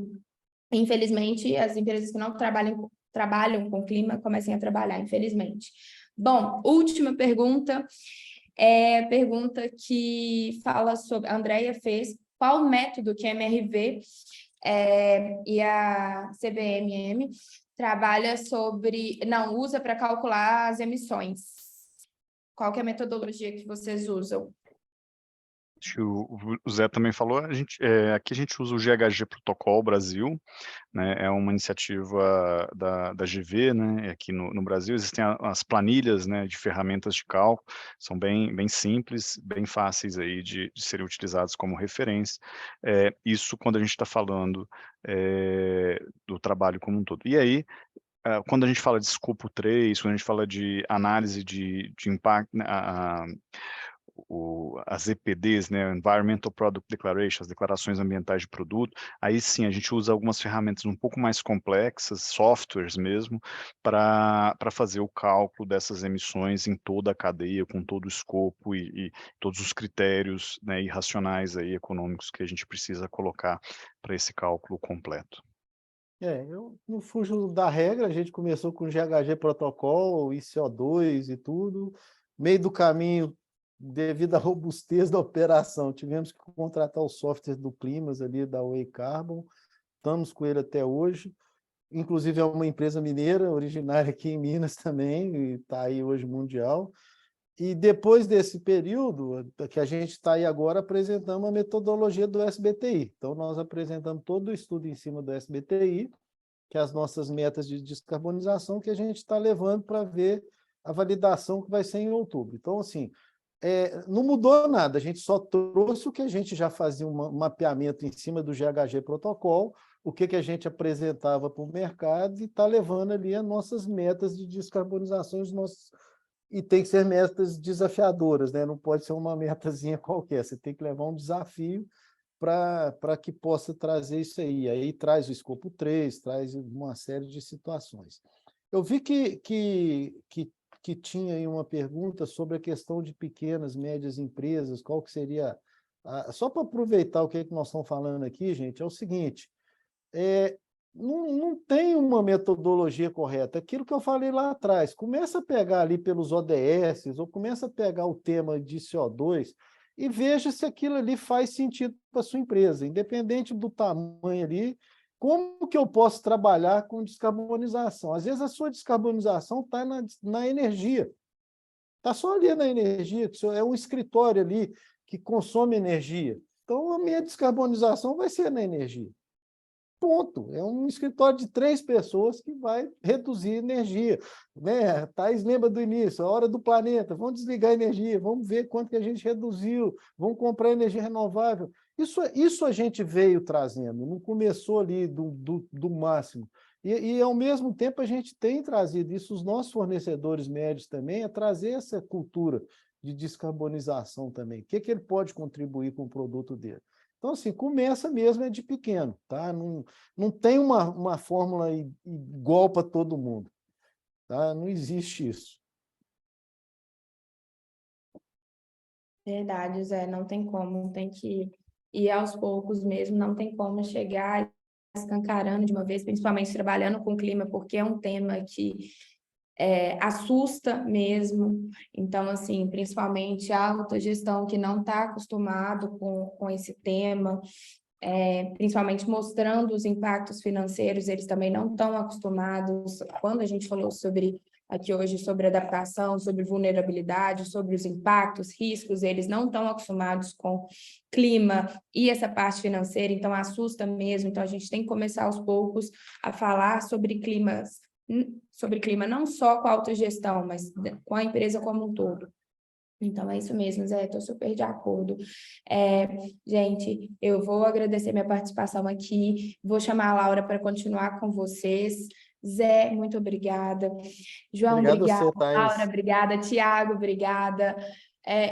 infelizmente, as empresas que não trabalham com clima comecem a trabalhar, infelizmente. Bom, última pergunta, pergunta que fala sobre, a Andrea fez, qual método que a MRV e a CBMM trabalha usa para calcular as emissões? Qual que é a metodologia que vocês usam? Acho que o Zé também falou, aqui a gente usa o GHG Protocol Brasil, né, é uma iniciativa da GV, né, aqui no Brasil existem as planilhas, né, de ferramentas de cálculo, são bem simples, bem fáceis aí de serem utilizadas como referência, isso quando a gente está falando do trabalho como um todo. E aí, quando a gente fala de escopo 3, quando a gente fala de análise de impacto, né, as EPDs, né, Environmental Product Declaration, as declarações ambientais de produto, aí sim a gente usa algumas ferramentas um pouco mais complexas, softwares mesmo, para fazer o cálculo dessas emissões em toda a cadeia, com todo o escopo e todos os critérios, né, irracionais aí, econômicos que a gente precisa colocar para esse cálculo completo. Eu não fujo da regra, a gente começou com GHG Protocol, ICO2 e tudo, meio do caminho, devido à robustez da operação, tivemos que contratar o software do Climas ali, da Way Carbon, estamos com ele até hoje, inclusive é uma empresa mineira, originária aqui em Minas também, e está aí hoje mundial, e depois desse período, que a gente está aí agora, apresentamos a metodologia do SBTI. Então, nós apresentamos todo o estudo em cima do SBTI, que é as nossas metas de descarbonização, que a gente está levando para ver a validação que vai ser em outubro. Então, assim, não mudou nada, a gente só trouxe o que a gente já fazia um mapeamento em cima do GHG Protocol, o que a gente apresentava para o mercado e está levando ali as nossas metas de descarbonização, e tem que ser metas desafiadoras, né? Não pode ser uma metazinha qualquer, você tem que levar um desafio para que possa trazer isso aí. Aí traz o escopo 3, traz uma série de situações. Eu vi que tinha aí uma pergunta sobre a questão de pequenas, médias empresas, qual que seria... Só para aproveitar o que nós estamos falando aqui, gente, é o seguinte, não tem uma metodologia correta. Aquilo que eu falei lá atrás, começa a pegar ali pelos ODS, ou começa a pegar o tema de CO2 e veja se aquilo ali faz sentido para a sua empresa, independente do tamanho ali, como que eu posso trabalhar com descarbonização? Às vezes a sua descarbonização está na energia, está só ali na energia, é um escritório ali que consome energia. Então, a minha descarbonização vai ser na energia. Ponto. É um escritório de 3 pessoas que vai reduzir energia. Né? Thais lembra do início, a hora do planeta, vamos desligar a energia, vamos ver quanto que a gente reduziu, vamos comprar energia renovável. Isso a gente veio trazendo, não começou ali do máximo. E, ao mesmo tempo, a gente tem trazido isso, os nossos fornecedores médios também, a trazer essa cultura de descarbonização também. O que ele pode contribuir com o produto dele? Então, assim, começa mesmo de pequeno, tá? Não tem uma fórmula igual para todo mundo, tá? Não existe isso. Verdade, Zé, não tem como, tem que ir aos poucos mesmo, não tem como chegar escancarando de uma vez, principalmente trabalhando com clima, porque é um tema que assusta mesmo. Então, assim, principalmente a alta gestão que não está acostumado com esse tema, principalmente mostrando os impactos financeiros, eles também não estão acostumados. Quando a gente falou aqui hoje sobre adaptação, sobre vulnerabilidade, sobre os impactos, riscos, eles não estão acostumados com clima e essa parte financeira, então assusta mesmo. Então a gente tem que começar aos poucos a falar sobre clima não só com a autogestão, mas com a empresa como um todo. Então, é isso mesmo, Zé, estou super de acordo. Gente, eu vou agradecer minha participação aqui, vou chamar a Laura para continuar com vocês. Zé, muito obrigada. João, Obrigado a obrigada. você, Thaís. Laura, obrigada. Tiago, obrigada.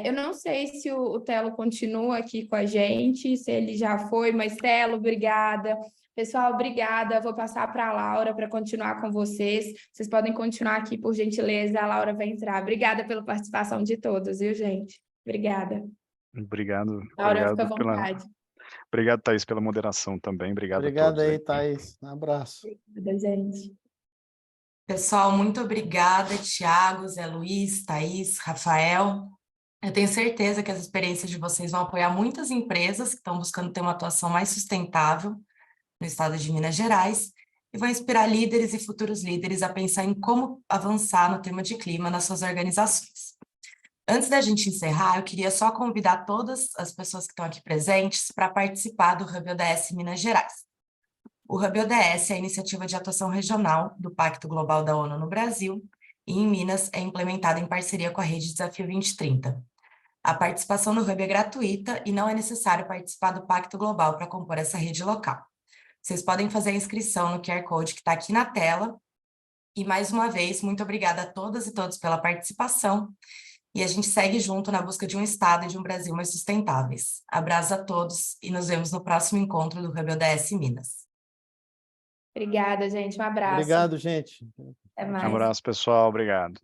Eu não sei se o Telo continua aqui com a gente, se ele já foi, mas Telo, obrigada. Pessoal, obrigada. Vou passar para a Laura para continuar com vocês. Vocês podem continuar aqui, por gentileza. A Laura vai entrar. Obrigada pela participação de todos, viu, gente? Obrigada. Obrigado. Laura, fica à Obrigado vontade. Obrigado, Thaís, pela moderação também. Obrigado a Obrigado todos. aí, Thaís. Um abraço. Obrigada, gente. Pessoal, muito obrigada, Tiago, Zé Luiz, Thaís, Rafael. Eu tenho certeza que as experiências de vocês vão apoiar muitas empresas que estão buscando ter uma atuação mais sustentável no estado de Minas Gerais e vão inspirar líderes e futuros líderes a pensar em como avançar no tema de clima nas suas organizações. Antes da gente encerrar, eu queria só convidar todas as pessoas que estão aqui presentes para participar do Hub ODS Minas Gerais. O Hub ODS é a iniciativa de atuação regional do Pacto Global da ONU no Brasil e em Minas é implementada em parceria com a Rede Desafio 2030. A participação no Hub é gratuita e não é necessário participar do Pacto Global para compor essa rede local. Vocês podem fazer a inscrição no QR Code que está aqui na tela. E, mais uma vez, muito obrigada a todas e todos pela participação. E a gente segue junto na busca de um Estado e de um Brasil mais sustentáveis. Abraço a todos e nos vemos no próximo encontro do Hub ODS Minas. Obrigada, gente. Um abraço. Obrigado, gente. Até Um mais. abraço, pessoal. Obrigado.